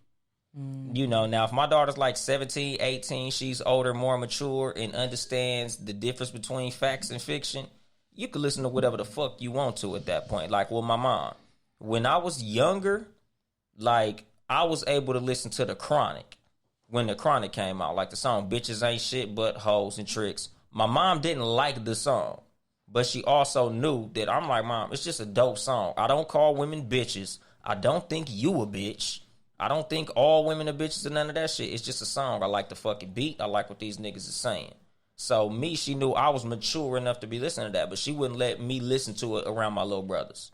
A: You know, now if my daughter's like 17, 18, she's older, more mature, and understands the difference between facts and fiction, you can listen to whatever the fuck you want to at that point. Like with my mom. When I was younger, like, I was able to listen to The Chronic when The Chronic came out. Like the song Bitches Ain't Shit But Hoes and Tricks. My mom didn't like the song, but she also knew that I'm like, Mom, it's just a dope song. I don't call women bitches. I don't think you a bitch. I don't think all women are bitches and none of that shit. It's just a song. I like the fucking beat. I like what these niggas is saying. So me, she knew I was mature enough to be listening to that, but she wouldn't let me listen to it around my little brothers.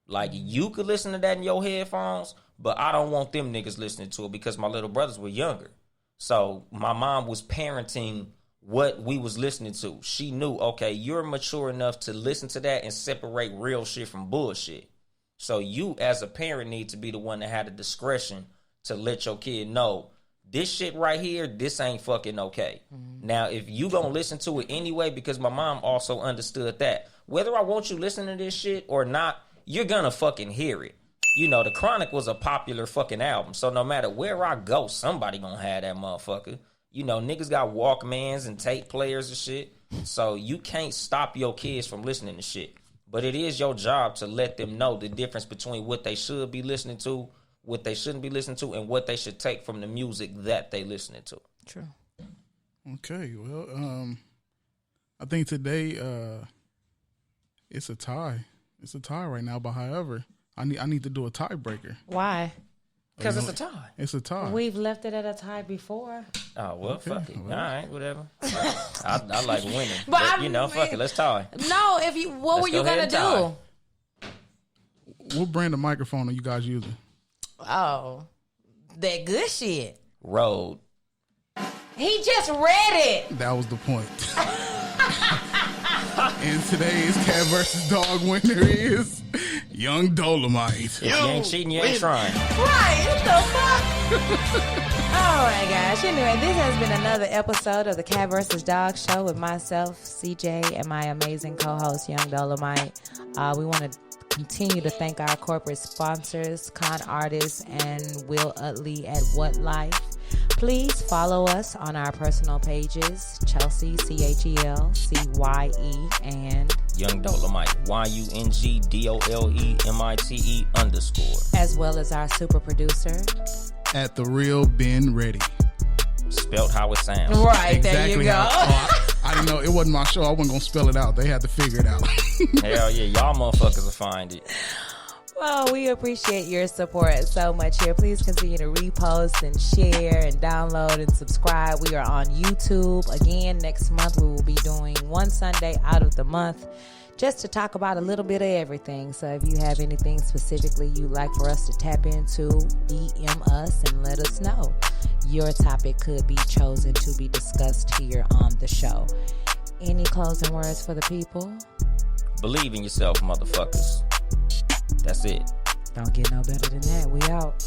A: Like, you could listen to that in your headphones, but I don't want them niggas listening to it because my little brothers were younger. So my mom was parenting what we was listening to. She knew, okay, you're mature enough to listen to that and separate real shit from bullshit. So you as a parent need to be the one that had the discretion to let your kid know, this shit right here, this ain't fucking okay. Mm-hmm. Now, if you gonna listen to it anyway, because my mom also understood that, whether I want you listening to this shit or not, you're gonna fucking hear it. You know, The Chronic was a popular fucking album, so no matter where I go, somebody gonna have that motherfucker. You know, niggas got Walkmans and tape players and shit, so you can't stop your kids from listening to shit. But it is your job to let them know the difference between what they should be listening to, what they shouldn't be listening to, and what they should take from the music that they listening to.
B: True.
C: Okay, well, I think today it's a tie. It's a tie right now, but however, I need to do a tiebreaker.
B: Why?
A: Because it's a tie.
C: It's a tie.
B: We've left it at a tie before.
A: Oh, well,
C: Okay,
A: fuck it.
C: well.
A: All right, whatever. I like winning. But you know, fuck it. Let's tie.
B: No, if you, what were you going to do?
C: What brand of microphone are you guys using?
B: Oh, that good shit.
A: Road.
B: He just read it.
C: That was the point. And today's Cat versus Dog winner is Young Dolemite.
A: If you ain't cheating, you ain't trying.
B: Right, what the fuck? Oh my gosh. Anyway, this has been another episode of the Cat vs. Dog show with myself, CJ, and my amazing co-host, Young Dolemite. We want to continue to thank our corporate sponsors, Con Artists, and Will Utley at What Life. Please follow us on our personal pages, Chelsea, CHELCYE, and
A: Young Dolemite, YUNGDOLEMITE_,
B: as well as our super producer,
C: At The Real Ben Ready.
A: spelt how it sounds.
B: Right, there you go.
C: I didn't know. It wasn't my show. I wasn't going to spell it out. They had to figure it out.
A: Hell yeah, y'all motherfuckers will find it.
B: Well, we appreciate your support so much here. Please continue to repost and share and download and subscribe. We are on YouTube. Again, next month we will be doing one Sunday out of the month just to talk about a little bit of everything. So if you have anything specifically you'd like for us to tap into, DM us and let us know. Your topic could be chosen to be discussed here on the show. Any closing words for the people?
A: Believe in yourself, motherfuckers. That's it.
B: Don't get no better than that. We out.